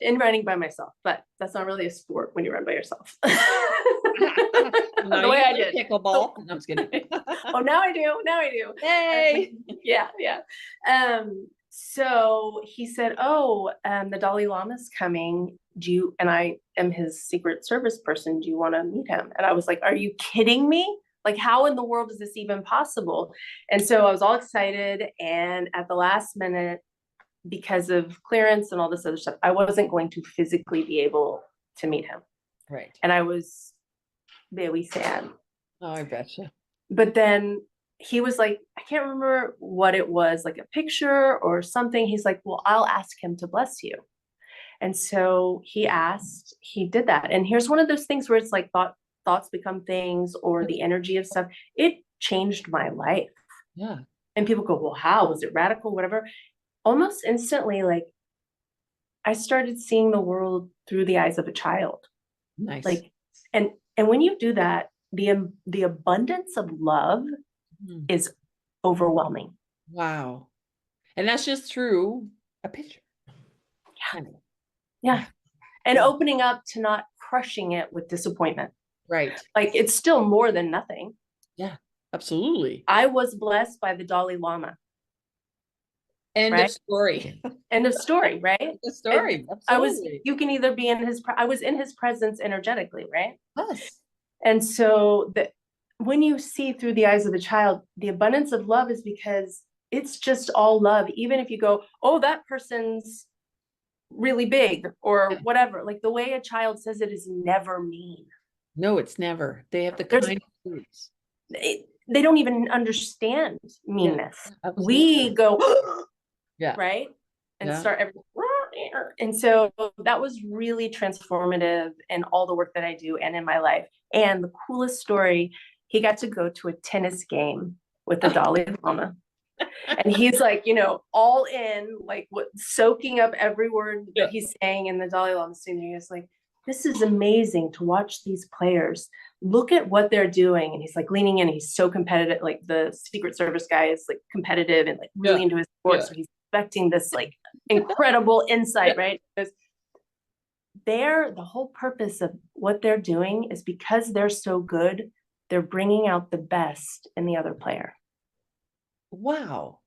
In running by myself, but that's not really a sport when you run by yourself. The way I did pickleball. No, I'm just kidding. Oh, now I do. Hey. Yeah. So he said, the Dalai Lama's coming. And I am his Secret Service person. Do you want to meet him? And I was like, are you kidding me? Like, how in the world is this even possible? And so I was all excited. And at the last minute, because of clearance and all this other stuff, I wasn't going to physically be able to meet him. Right. And I was very sad. Oh, I betcha. But then he was like, I can't remember what it was, like a picture or something. He's like, well, I'll ask him to bless you. And so he did that. And here's one of those things where it's like thoughts become things, or the energy of stuff. It changed my life. Yeah. And people go, well, how? Was it radical? Whatever. Almost instantly, like, I started seeing the world through the eyes of a child. Nice. Like, and when you do that, the abundance of love is overwhelming. Wow. And that's just through a picture. Yeah. And opening up to not crushing it with disappointment. Right. Like, it's still more than nothing. Yeah, absolutely. I was blessed by the Dalai Lama. End of story. End of story, right? End of story. Absolutely. You can either be I was in his presence energetically, right? Yes. And so when you see through the eyes of a child, the abundance of love is because it's just all love. Even if you go, oh, that person's really big or whatever, like the way a child says it is never mean. No, it's never. They have the kind words. They don't even understand meanness. Yeah, we go, yeah, right, and start everything. And so that was really transformative in all the work that I do and in my life. And the coolest story, he got to go to a tennis game with the Dalai Lama. And he's like, all in, like, soaking up every word that he's saying. And the Dalai Lama sitting there, he's like, this is amazing to watch these players. Look at what they're doing. And he's like leaning in. He's so competitive. Like, the Secret Service guy is like competitive and like really into his sport. So he's expecting this like incredible insight, right? Because the whole purpose of what they're doing is because they're so good, they're bringing out the best in the other player. Wow.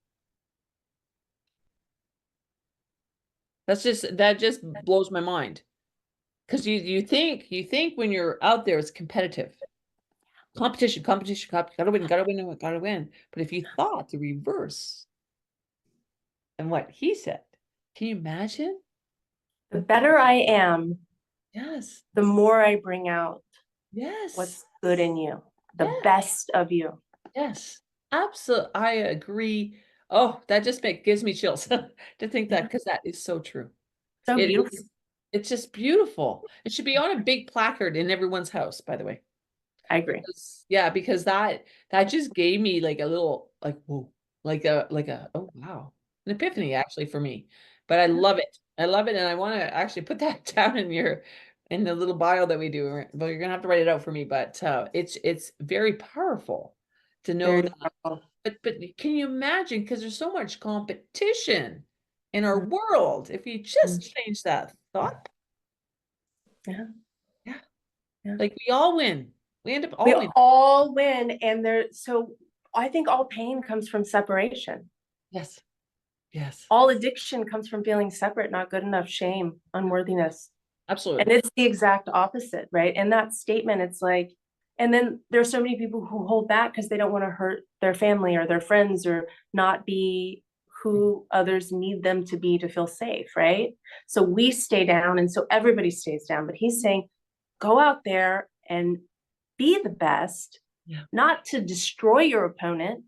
That just blows my mind. Because you think when you're out there, it's competitive. Competition, gotta win. But if you thought the reverse and what he said, can you imagine? The better I am, Yes. the more I bring out Yes. what's good in you, the Yes. best of you. Yes. Absolutely. I agree. Oh, that just gives me chills to think that, because that is so true. So It beautiful. is. It's just beautiful. It should be on a big placard in everyone's house, by the way. I agree. Yeah, because that just gave me like a little, like, whoa, like a oh wow, an epiphany actually for me. But I love it. I love it, and I want to actually put that down in the little bio that we do. But you're gonna have to write it out for me. But it's very powerful to know Very that. powerful. But can you imagine? Because there's so much competition in our world. If you just change that thought, Yeah. yeah, Yeah. like we all win. We end up all We winning. all win, and so I think all pain comes from separation. Yes. Yes. All addiction comes from feeling separate, not good enough, shame, unworthiness. Absolutely. And it's the exact opposite, right? In that statement, it's like, and then there's so many people who hold back because they don't want to hurt their family or their friends or not be who others need them to be to feel safe, right? So we stay down, and so everybody stays down. But he's saying, go out there and be the best, Yeah. not to destroy your opponent,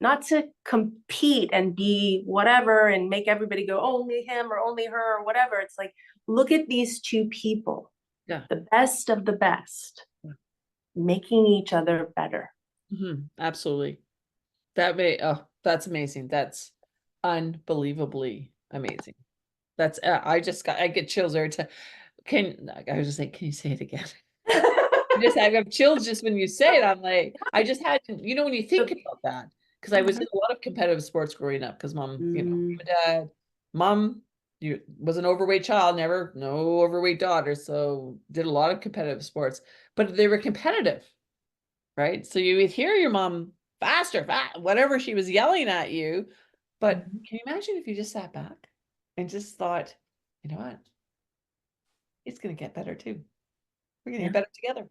not to compete and be whatever and make everybody go only him or only her or whatever. It's like, look at these two people, Yeah. the best of the best, making each other better. Absolutely. That's amazing. That's unbelievably amazing. That's I get chills every time. I was just saying, can you say it again? I have chills just when you say it. I'm like, I just had to, when you think about that, because I was in a lot of competitive sports growing up, because mom, my dad, mom, was an overweight child, no overweight daughter, so did a lot of competitive sports, but they were competitive, right? So you would hear your mom faster, whatever she was yelling at you, but can you imagine if you just sat back and just thought, you know what? It's going to get better too. We're going to get better together.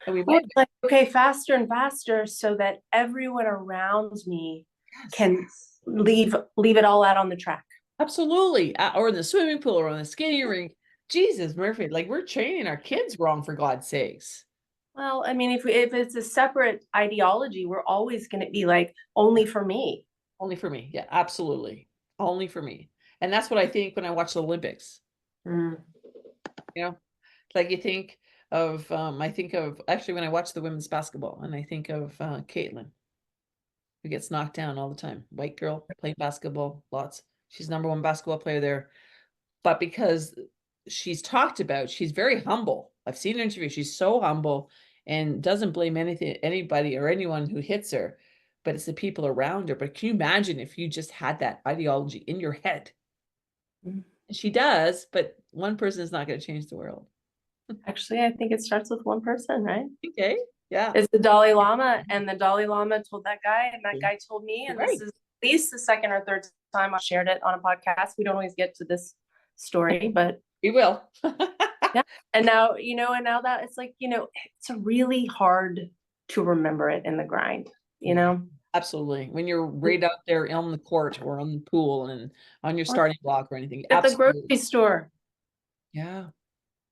And we might like, okay, faster and faster so that everyone around me can leave it all out on the track. Absolutely. Or in the swimming pool or on the skating rink. Jesus, Murphy, like we're training our kids wrong, for God's sakes. Well, I mean, if it's a separate ideology, we're always going to be like, only for me. Only for me. Yeah, absolutely. Only for me. And that's what I think when I watch the Olympics. Like you think of, I think of actually when I watch the women's basketball, and I think of Caitlin, who gets knocked down all the time. White girl playing basketball, lots. She's #1 basketball player there. But because she's talked about, she's very humble. I've seen her interview. She's so humble and doesn't blame anybody or anyone who hits her, but it's the people around her. But can you imagine if you just had that ideology in your head? She does, but one person is not going to change the world. Actually, I think it starts with one person, right? Okay. Yeah. It's the Dalai Lama, and the Dalai Lama told that guy, and that guy told me, and this is at least the second or third time I shared it on a podcast. We don't always get to this story, but we will. Yeah. And now, and now that it's like, it's really hard to remember it in the grind, Absolutely. When you're right out there on the court or on the pool and on your starting block or anything. At the grocery store. Yeah.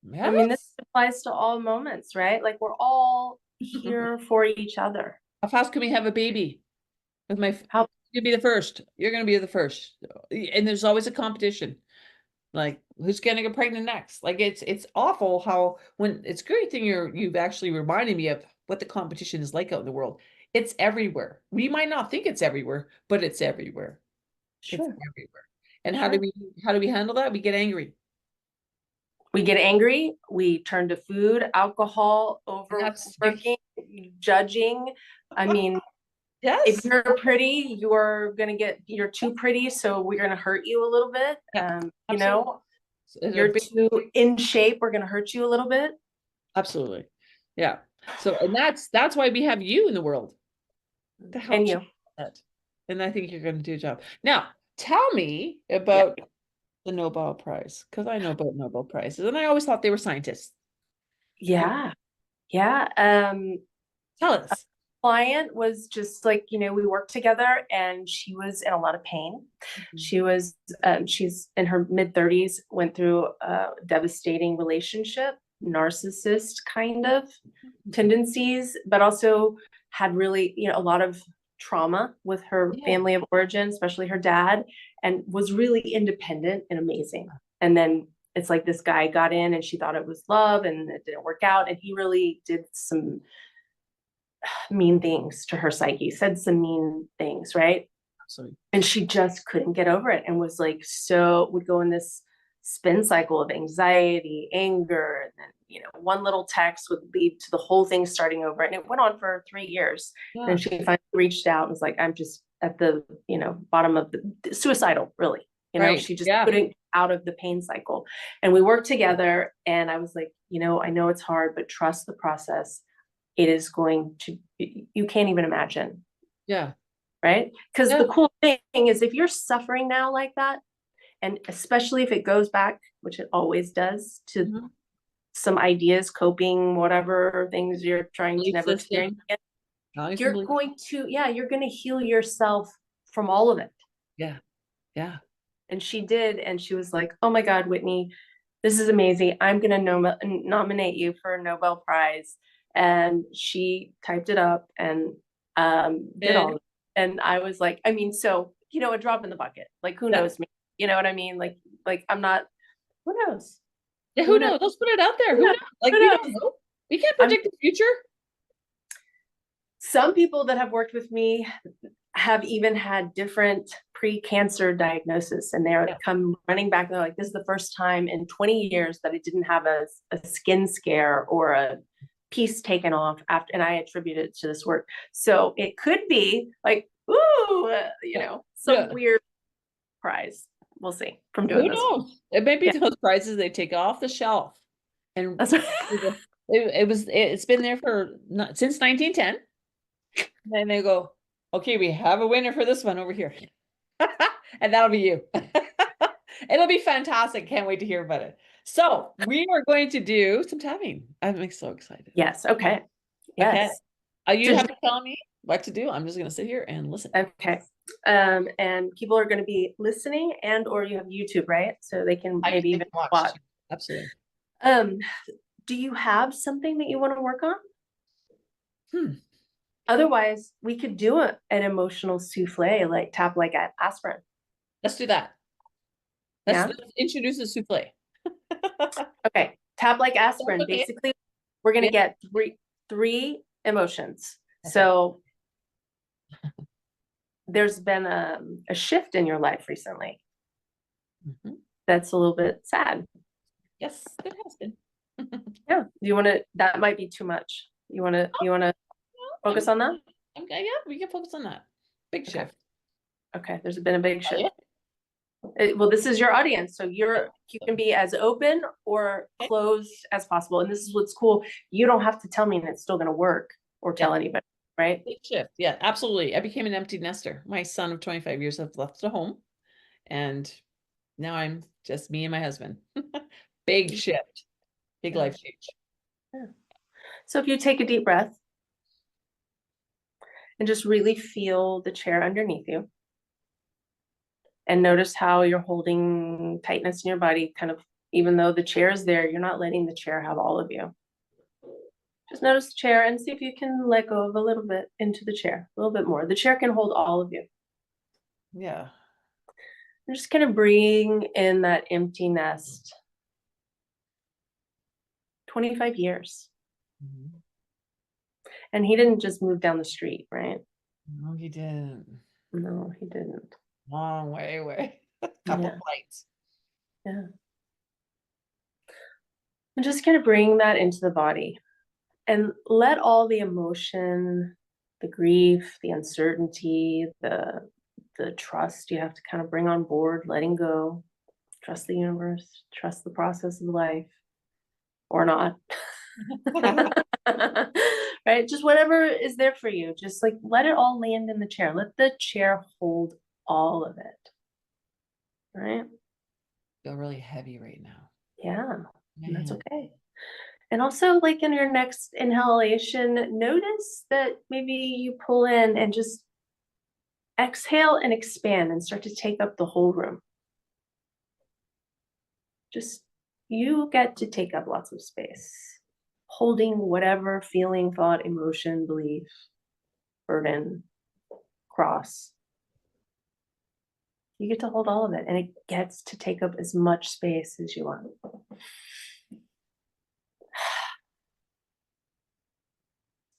Yes. I mean, this applies to all moments, right? Like we're all here for each other. How fast can we have a baby? With How you'll be the first. You're going to be the first. And there's always a competition. Like who's going to get pregnant next? Like it's awful how when it's a great thing you've actually reminded me of what the competition is like out in the world. It's everywhere. We might not think it's everywhere, but it's everywhere. Sure. It's everywhere. And how do we handle that? We get angry. We get angry. We turn to food, alcohol, overworking, judging. I mean, yes. If you're pretty, you're too pretty, so we're gonna hurt you a little bit. You're too in shape, we're gonna hurt you a little bit. Absolutely. Yeah. So, and that's why we have you in the world to help And you. change that. And I think you're going to do a job. Now, tell me Yeah. about the Nobel Prize, because I know about Nobel Prizes, and I always thought they were scientists. Yeah. Yeah. Tell us. Client was just like, we worked together and she was in a lot of pain. Mhm. She's in her mid-30s, went through a devastating relationship, narcissist kind of tendencies, but also had really, a lot of trauma with her Yeah. family of origin, especially her dad, and was really independent and amazing. And then it's like this guy got in and she thought it was love and it didn't work out. And he really did some mean things to her psyche, said some mean things, right? Absolutely. And she just couldn't get over it and was like, would go in this spin cycle of anxiety, anger, and then, one little text would lead to the whole thing starting over. And it went on for 3 years. Yeah. And she finally reached out and was like, I'm just at the, bottom of the suicidal, really. Right. She just Yeah. couldn't get out of the pain cycle. And we worked together and I was like, I know it's hard, but trust the process. It is going to, you can't even imagine. Yeah. Right? Because Yeah. the cool thing is if you're suffering now like that, and especially if it goes back, which it always does, to Mhm. some ideas, coping, whatever things you're trying to Belief never system. experience again, Values and you're beliefs. going to, you're going to heal yourself from all of it. Yeah. Yeah. And she did. And she was like, oh my God, Whitney, this is amazing. I'm going to nominate you for a Nobel Prize. And she typed it up and did all of it. And I was like, I mean, so, a drop in the bucket. Like, who Yeah. knows me? You know what I mean? Like I'm not, who knows? Yeah. Who Who knows? knows? Let's put it out there. Who Who knows? knows? Like, Who we knows? don't know. We can't I'm predict the future. Some people that have worked with me have even had different pre-cancer diagnosis and they're Yeah. come running back and they're like, this is the first time in 20 years that I didn't have a skin scare or a piece taken off after, and I attribute it to this work. So it could be like, ooh, some Yeah. weird prize. We'll see from doing Who this. knows? It may be Yeah, those prizes they take off the shelf. And that's right. it's been there since 1910. And they go, okay, we have a winner for this one over here. And that'll be you. It'll be fantastic. Can't wait to hear about it. So we are going to do some tapping. I'm so excited. Yes. Okay. Okay. Yes. Are you Did have to tell me what to do? I'm just going to sit here and listen. Okay. And people are going to be listening or you have YouTube, right? So they can They maybe can even watch watch. too. Absolutely. Do you have something that you want to work on? Hmm. Otherwise, we could do an emotional souffle, like tap like aspirin. Let's do that. Yeah. Let's introduce the souffle. Okay. Tap like aspirin. Okay. Basically, we're going to Yeah. get three emotions. Okay. So there's been a shift in your life recently. Mhm. That's a little bit sad. Yes, there has been. Yeah. That might be too much. You want to focus on that? Okay, yeah, we can focus on that. Big Okay. shift. Okay. There's been a big Oh, shift. yeah. Well, this is your audience, so you can be as open or Okay. closed as possible. And this is what's cool. You don't have to tell me and it's still going to work or tell Yeah. anybody, right? Big shift. Yeah, absolutely. I became an empty nester. My son of 25 years has left the home, and now I'm just me and my husband. Big shift. Big Yeah. life change. Yeah. So if you take a deep breath and just really feel the chair underneath you and notice how you're holding tightness in your body, kind of, even though the chair is there, you're not letting the chair have all of you. Just notice the chair and see if you can let go of a little bit into the chair, a little bit more. The chair can hold all of you. Yeah. I'm just gonna bring in that empty nest. 25 years. Mhm. And he didn't just move down the street, right? No, he didn't. No, he didn't. Long way away. Couple Yeah. flights. Yeah. I'm just gonna bring that into the body and let all the emotion, the grief, the uncertainty, the trust you have to kind of bring on board, letting go, trust the universe, trust the process of life, or not. right? Just whatever is there for you. Just like let it all land in the chair. Let the chair hold all of it, right? Feel really heavy right now. Yeah, and that's Man. okay. And also, like in your next inhalation, notice that maybe you pull in and just exhale and expand and start to take up the whole room. Just you get to take up lots of space, holding whatever feeling, thought, emotion, belief, burden, cross. You get to hold all of it, and it gets to take up as much space as you want.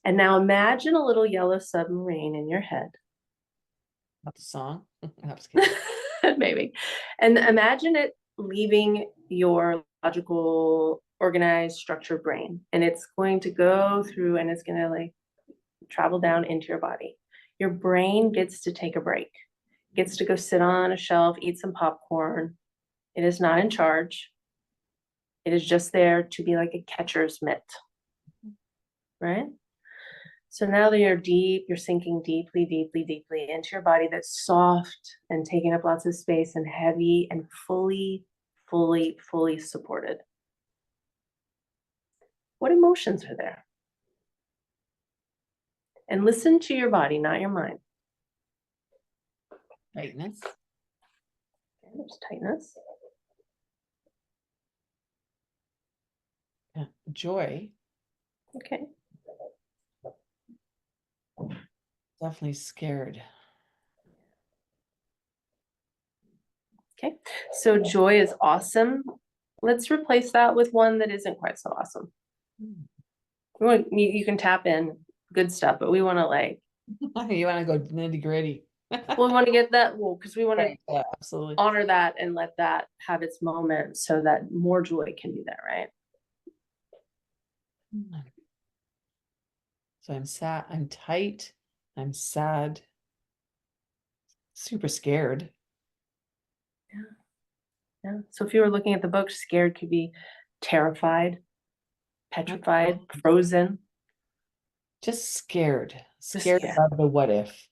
And now imagine a little yellow submarine in your head. Not the song. I'm just kidding. Maybe. And imagine it leaving your logical, organized, structured brain. And it's going to go through and it's going to like travel down into your body. Your brain gets to take a break, gets to go sit on a shelf, eat some popcorn. It is not in charge. It is just there to be like a catcher's mitt, right? So now that you're sinking deeply, deeply, deeply into your body that's soft and taking up lots of space and heavy and fully, fully, fully supported. What emotions are there? And listen to your body, not your mind. Tightness. Okay, there's tightness. Yeah. Joy. Okay. Definitely scared. Okay. So joy is awesome. Let's replace that with one that isn't quite so awesome. You can tap in good stuff, but we want to like. You want to go nitty gritty. Well, we want to get that. Well, because we want to Yeah, absolutely. honor that and let that have its moment so that more joy can be there, right? So I'm sad. I'm tight. I'm sad. Super scared. Yeah. So if you were looking at the book, scared could be terrified, petrified, frozen. Just scared. Just Scared of the what if.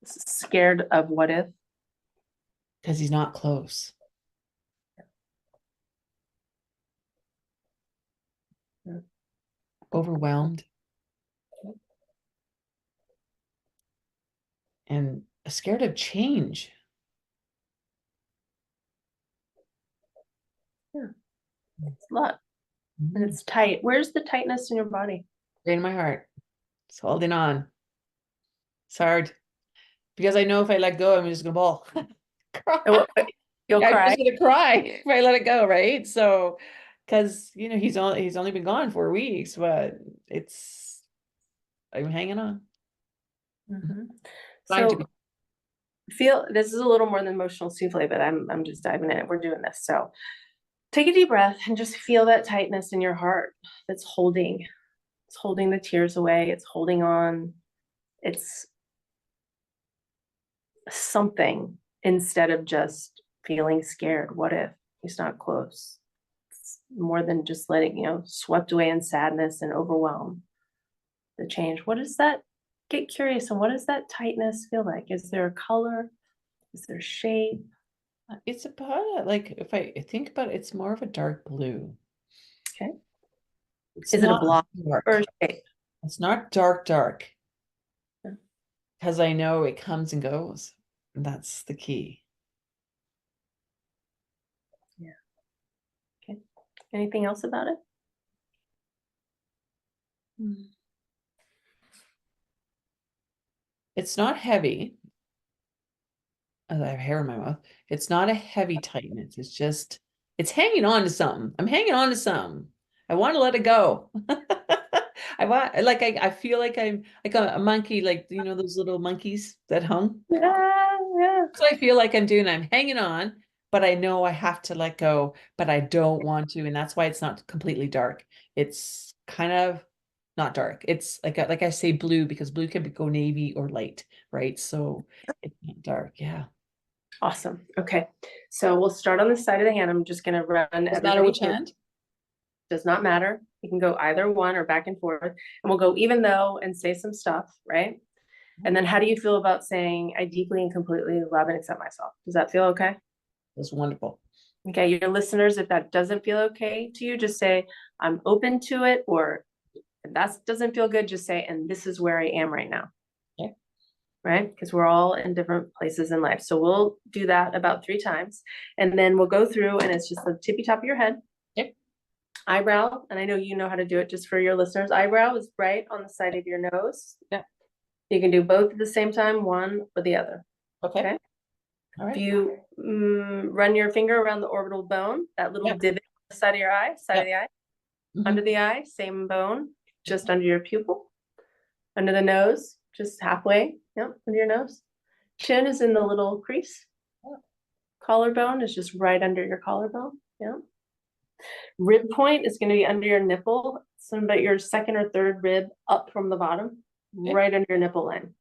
scared of what if. Because he's not close. Yeah. Overwhelmed. And scared of change. Yeah. It's a lot. And it's tight. Where's the tightness in your body? Right in my heart. It's holding on. It's hard. Because I know if I let go, I'm just gonna bawl. Cry. You'll I'm cry. just gonna cry if I let it go, right? So, because he's only been gone 4 weeks, but I'm hanging on. Mm-hmm. Trying to So be. feel this is a little more than emotional souffle, but I'm just diving in. We're doing this. So take a deep breath and just feel that tightness in your heart that's holding. It's holding the tears away. It's holding on. It's something instead of just feeling scared. What if he's not close? It's more than just letting, swept away in sadness and overwhelm. The change. What does that get curious and what does that tightness feel like? Is there a color? Is there shape? It's about like if I think about it, it's more of a dark blue. Okay. It's Is it a not block dark. or a shape? It's not dark Yeah. because I know it comes and goes. That's the key. Yeah. Okay. Anything else about it? It's not heavy. I have hair in my mouth. It's not a heavy tightness. It's hanging on to something. I'm hanging on to something. I want to let it go. I feel like I'm like a monkey, like those little monkeys that hung. Yeah, yeah. So I feel like I'm doing. I'm hanging on, but I know I have to let go, but I don't want to, and that's why it's not completely dark. It's kind of not dark. It's like I say blue because blue can go navy or light, right? So it's not dark. Yeah. Awesome. Okay. So we'll start on the side of the hand. I'm just going to run Doesn't matter everybody which through. hand. does not matter. You can go either one or back and forth. And we'll go even though and say some stuff, right? And then how do you feel about saying, I deeply and completely love and accept myself? Does that feel okay? That's wonderful. Okay, your listeners, if that doesn't feel okay to you, just say, I'm open to it, or if that doesn't feel good, just say, and this is where I am right now. Okay. Right? Because we're all in different places in life. So we'll do that about 3 times. And then we'll go through, and it's just the tippy top of your head. Okay. Eyebrow, and I know you know how to do it just for your listeners. Eyebrow is right on the side of your nose. Yeah. You can do both at the same time, one or the other. Okay. Okay. All right. If you run your finger around the orbital bone, that little divot on the side of your eye, side of the eye, under the eye, same bone, just under your pupil, under the nose, just halfway, under your nose. Chin is in the little crease. Collarbone is just right under your collarbone. Yeah. Rib point is going to be under your nipple, so about your second or third rib up from the bottom, right under your nipple line.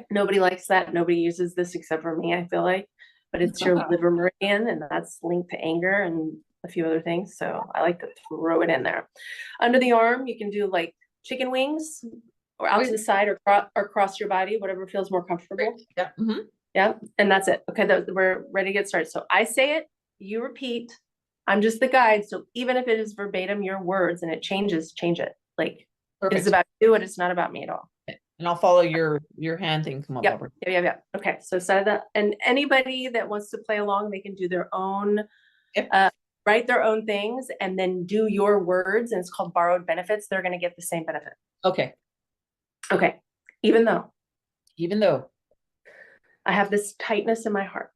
Nobody likes that. Nobody uses this except for me, I feel like. But it's your liver meridian, and that's linked to anger and a few other things. So I like to throw it in there. Under the arm, you can do like chicken wings, or out to the side, or across your body, whatever feels more comfortable. Yeah. Yeah. And that's it. Okay, we're ready to get started. So I say it, you repeat. I'm just the guide. So even if it is verbatim your words and it changes, change it. Like it's about you and it's not about me at all. And I'll follow your hand thing. Come on, Barbara. Yeah. Okay. So side of that, and anybody that wants to play along, they can do their own, write their own things and then do your words. And it's called borrowed benefits. They're going to get the same benefit. Okay. Okay. Even though I have this tightness in my heart.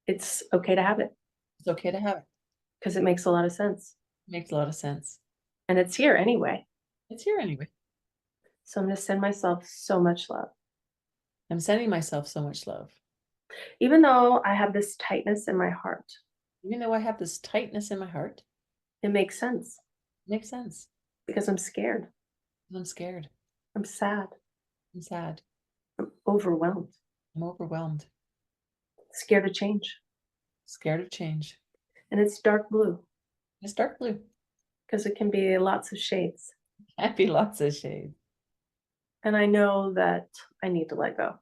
It's okay to have it. It's okay to have it. Because it makes a lot of sense. Makes a lot of sense. And it's here anyway. So I'm going to send myself so much love. I'm sending myself so much love. Even though I have this tightness in my heart. It makes sense. Because I'm scared. I'm sad. I'm overwhelmed. Scared of change. And it's dark blue. Because it can be lots of shades. And I know that I need to let go.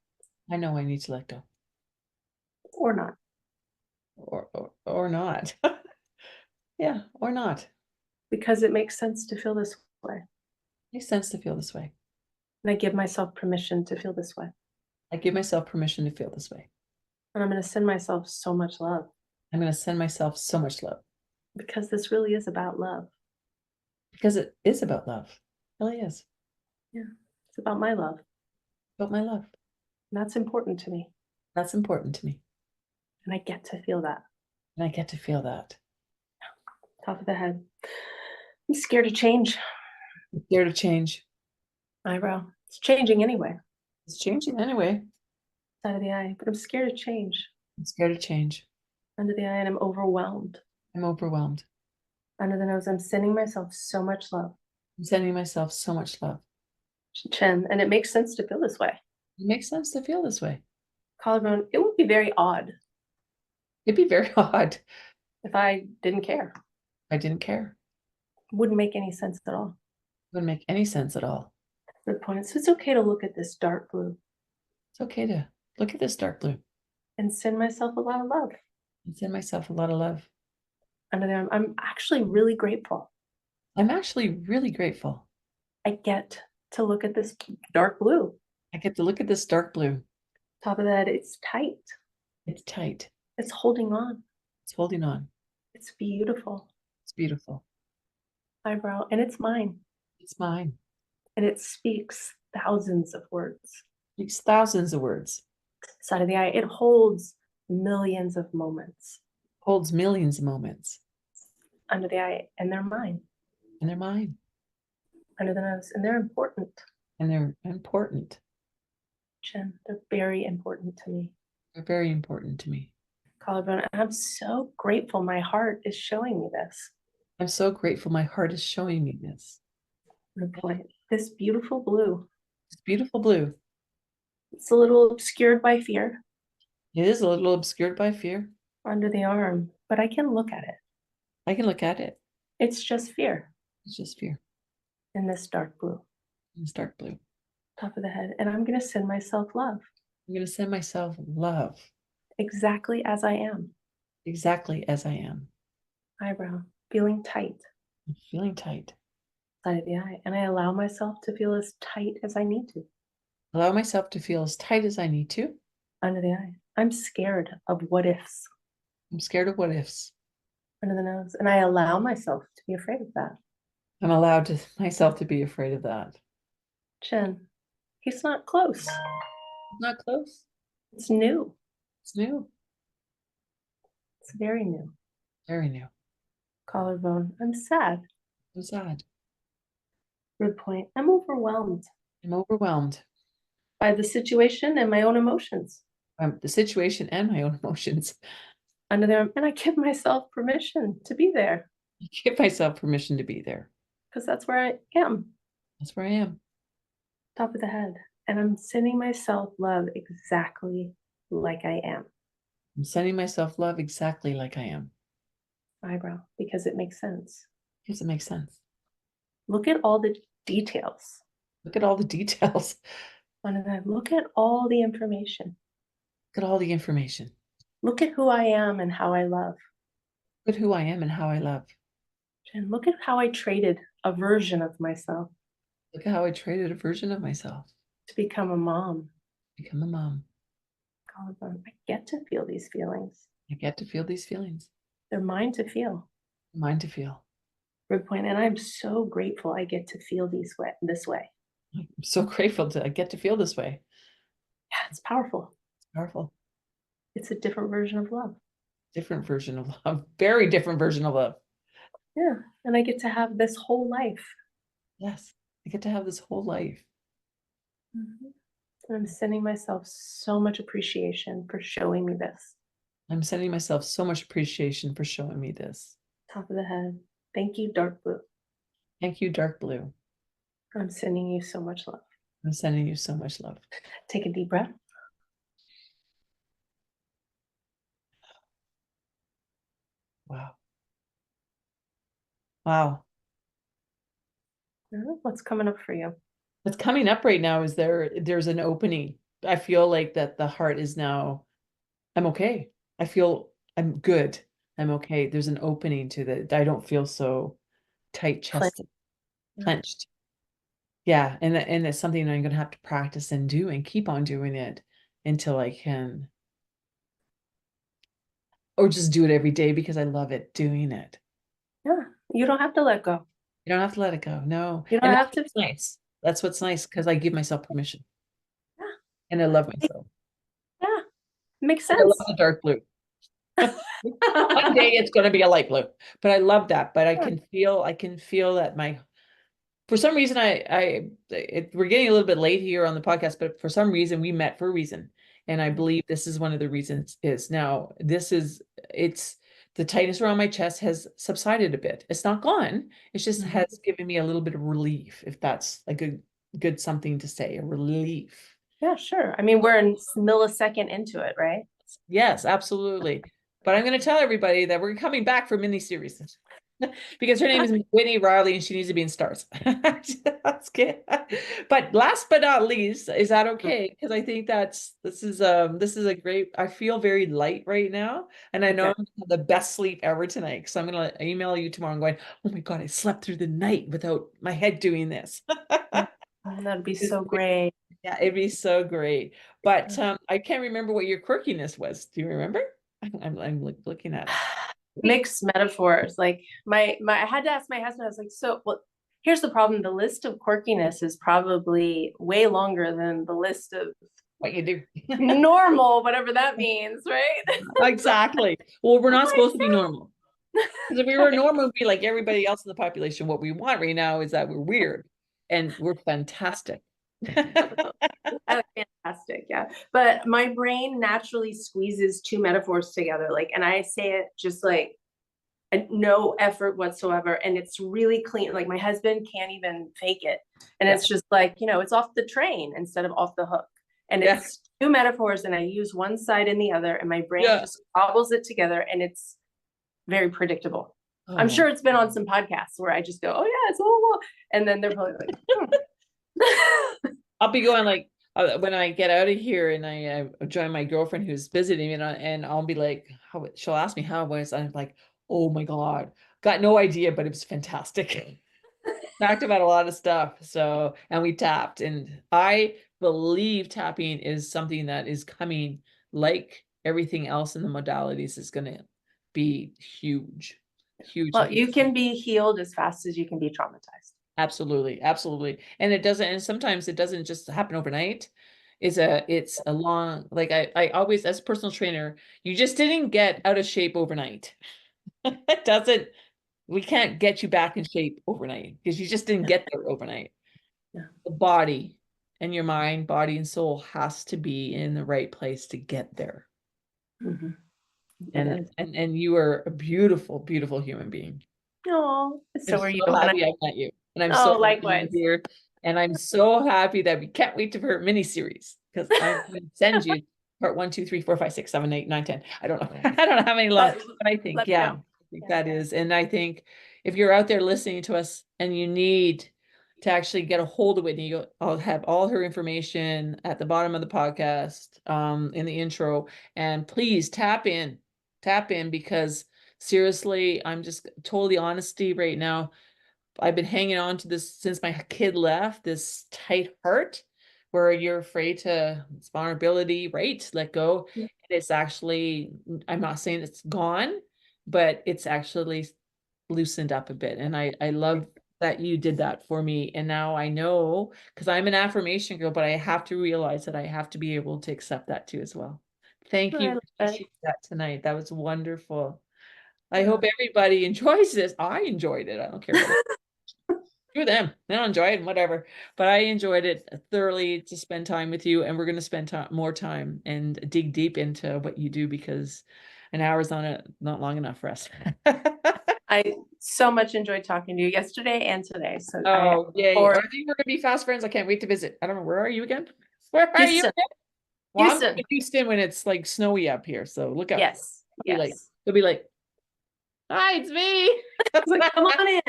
Or not. Or not. Yeah, or not. Because it makes sense to feel this way. And I give myself permission to feel this way. And I'm going to send myself so much love. Because this really is about love. It really is. Yeah. It's about my love. And that's important to me. And I get to feel that. Top of the head. I'm scared of change. Eyebrow. It's changing anyway. Side of the eye. But I'm scared of change. Under the eye, and I'm overwhelmed. Under the nose, I'm sending myself so much love. Chin. And it makes sense to feel this way. Collarbone. It would be very odd. If I didn't care. Wouldn't make any sense at all. Good point. So it's okay to look at this dark blue. And send myself a lot of love. Under there, I'm actually really grateful. I get to look at this dark blue. Top of that, it's tight. It's holding on. It's beautiful. Eyebrow, and it's mine. And it speaks thousands of words. Side of the eye, it holds millions of moments. Under the eye, and they're mine. Under the nose, and they're important. Chin, they're very important to me. Collarbone, and I'm so grateful my heart is showing me this. Good point. This beautiful blue. It's a little obscured by fear. It is a little obscured by fear. Under the arm, but I can look at it. I can look at it. It's just fear It's just fear. in this dark blue, It's dark blue. top of the head. And I'm going to send myself love I'm going to send myself love exactly as I am. exactly as I am. Eyebrow, feeling tight, I'm feeling tight. side of the eye. And I allow myself to feel as tight as I need to. Allow myself to feel as tight as I need to. Under the eye. I'm scared of what ifs. I'm scared of what ifs. Under the nose. And I allow myself to be afraid of that. I'm allowed to myself to be afraid of that. Chin. He's not close. Not close. It's new. It's new. It's very new. Very new. Collarbone. I'm sad. I'm sad. Rib point. I'm overwhelmed I'm overwhelmed. by the situation and my own emotions. The situation and my own emotions. Under there, and I give myself permission to be there I give myself permission to be there. because that's where I am. That's where I am. Top of the head. And I'm sending myself love exactly like I am. I'm sending myself love exactly like I am. Eyebrow, because it makes sense. Does it make sense? Look at all the details. Look at all the details. Under that, look at all the information. Look at all the information. Look at who I am and how I love. Look at who I am and how I love. And look at how I traded a version of myself Look at how I traded a version of myself to become a mom. to become a mom. Collarbone. I get to feel these feelings. I get to feel these feelings. They're mine to feel. Mine to feel. Rib point. And I'm so grateful I get to feel this way. I'm so grateful to I get to feel this way. Yeah, it's powerful. It's powerful. It's a different version of love. Different version of love. Very different version of love. Yeah. And I get to have this whole life. Yes. I get to have this whole life. And I'm sending myself so much appreciation for showing me this. I'm sending myself so much appreciation for showing me this. Top of the head. Thank you, dark blue. Thank you, dark blue. I'm sending you so much love. I'm sending you so much love. Take a deep breath. Wow. Wow. What's coming up for you? What's coming up right now is there's an opening. I feel like that the heart is now, I'm okay. I feel I'm good. I'm okay. There's an opening to that. I don't feel so tight chested, clenched. Yeah. And it's something I'm going to have to practice and do and keep on doing it until I can, or just do it every day because I love it doing it. Yeah. You don't have to let go. You don't have to let it go. No. You don't And have to. that's nice. That's what's nice because I give myself permission. Yeah. And I love myself. Yeah. Makes I sense. love the dark blue. One day it's going to be a light blue, but I love that. But I can feel that for some reason, we're getting a little bit late here on the podcast, but for some reason we met for a reason. And I believe this is one of the reasons is now it's the tightness around my chest has subsided a bit. It's not gone. It's just has given me a little bit of relief, if that's a good something to say, a relief. Yeah, sure. I mean, we're a millisecond into it, right? Yes, absolutely. But I'm going to tell everybody that we're coming back for mini series because her name is Whitney Riley and she needs to be in stars. That's good. But last but not least, is that okay? Because I think this is a great, I feel very light right now. And I know I'm going to have the best sleep ever tonight. So I'm going to email you tomorrow and going, oh my God, I slept through the night without my head doing this. That'd be so great. Yeah, it'd be so great. But I can't remember what your quirkiness was. Do you remember? I'm looking at it. Mixed metaphors. Like I had to ask my husband, I was like, so well, here's the problem. The list of quirkiness is probably way longer than the list of what you do. Normal, whatever that means, right? Exactly. Well, we're not supposed to be normal. Because if we were normal, we'd be like everybody else in the population. What we want right now is that we're weird and we're fantastic. Fantastic, yeah. But my brain naturally squeezes two metaphors together, like, and I say it just like no effort whatsoever, and it's really clean. Like my husband can't even fake it, and it's just like, it's off the train instead of off the hook, and it's two metaphors, and I use one side and the other, and my brain just cobbles it together, and it's very predictable. I'm Oh, sure it's been on some podcasts where I just go, oh yeah, it's all, and then they're probably like, I'll be going like when I get out of here and I join my girlfriend who's visiting me, and I'll be like, how she'll ask me how it was. I'm like, oh my God, got no idea, but it was fantastic. Talked about a lot of stuff. So, and we tapped, and I believe tapping is something that is coming, like everything else in the modalities is going to be huge, huge. well, you can be healed as fast as you can be traumatized. Absolutely, absolutely. And it doesn't, and sometimes it doesn't just happen overnight. It's a long, like I always, as a personal trainer, you just didn't get out of shape overnight. It doesn't, we can't get you back in shape overnight because you just didn't get there overnight. Yeah. The body and your mind, body and soul has to be in the right place to get there. Mm-hmm. And you are a beautiful, beautiful human being. Oh, I'm so are you. so happy I met you. And I'm so Oh, happy you're likewise. here. And I'm so happy that we can't wait for a mini series because I'm going to send you part 1, 2, 3, 4, 5, 6, 7, 8, 9, 10. I don't know. I don't know how many long, but I think, Let me yeah, know. I think Yeah. that is. And I think if you're out there listening to us and you need to actually get a hold of Whitney, I'll have all her information at the bottom of the podcast, in the intro. And please tap in because seriously, I'm just totally honesty right now. I've been hanging on to this since my kid left, this tight heart where you're afraid to, it's vulnerability, right? Let go. Yeah. It's actually, I'm not saying it's gone, but it's actually loosened up a bit. And I love that you did that for me. And now I know, because I'm an affirmation girl, but I have to realize that I have to be able to accept that too as well. Thank I you love for it. sharing that tonight. That was wonderful. I hope everybody enjoys this. I enjoyed it. I don't care about it. Screw them. They don't enjoy it, whatever. But I enjoyed it thoroughly to spend time with you, and we're going to spend more time and dig deep into what you do because an hour is not long enough for us. I so much enjoyed talking to you yesterday and today. So Oh, yay. or I think we're going to be fast friends. I can't wait to visit. I don't know. Where are you again? Where are you Houston. again? Well, I'm Houston. in Houston when it's like snowy up here. So look out. Yes. Yes. They'll be like, hi, it's me. Like, come on in.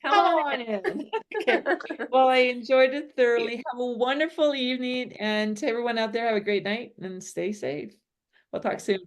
Come Come on on in. in. Okay. Well, I enjoyed it thoroughly. Have a wonderful evening. And to everyone out there, have a great night and stay safe. We'll talk soon.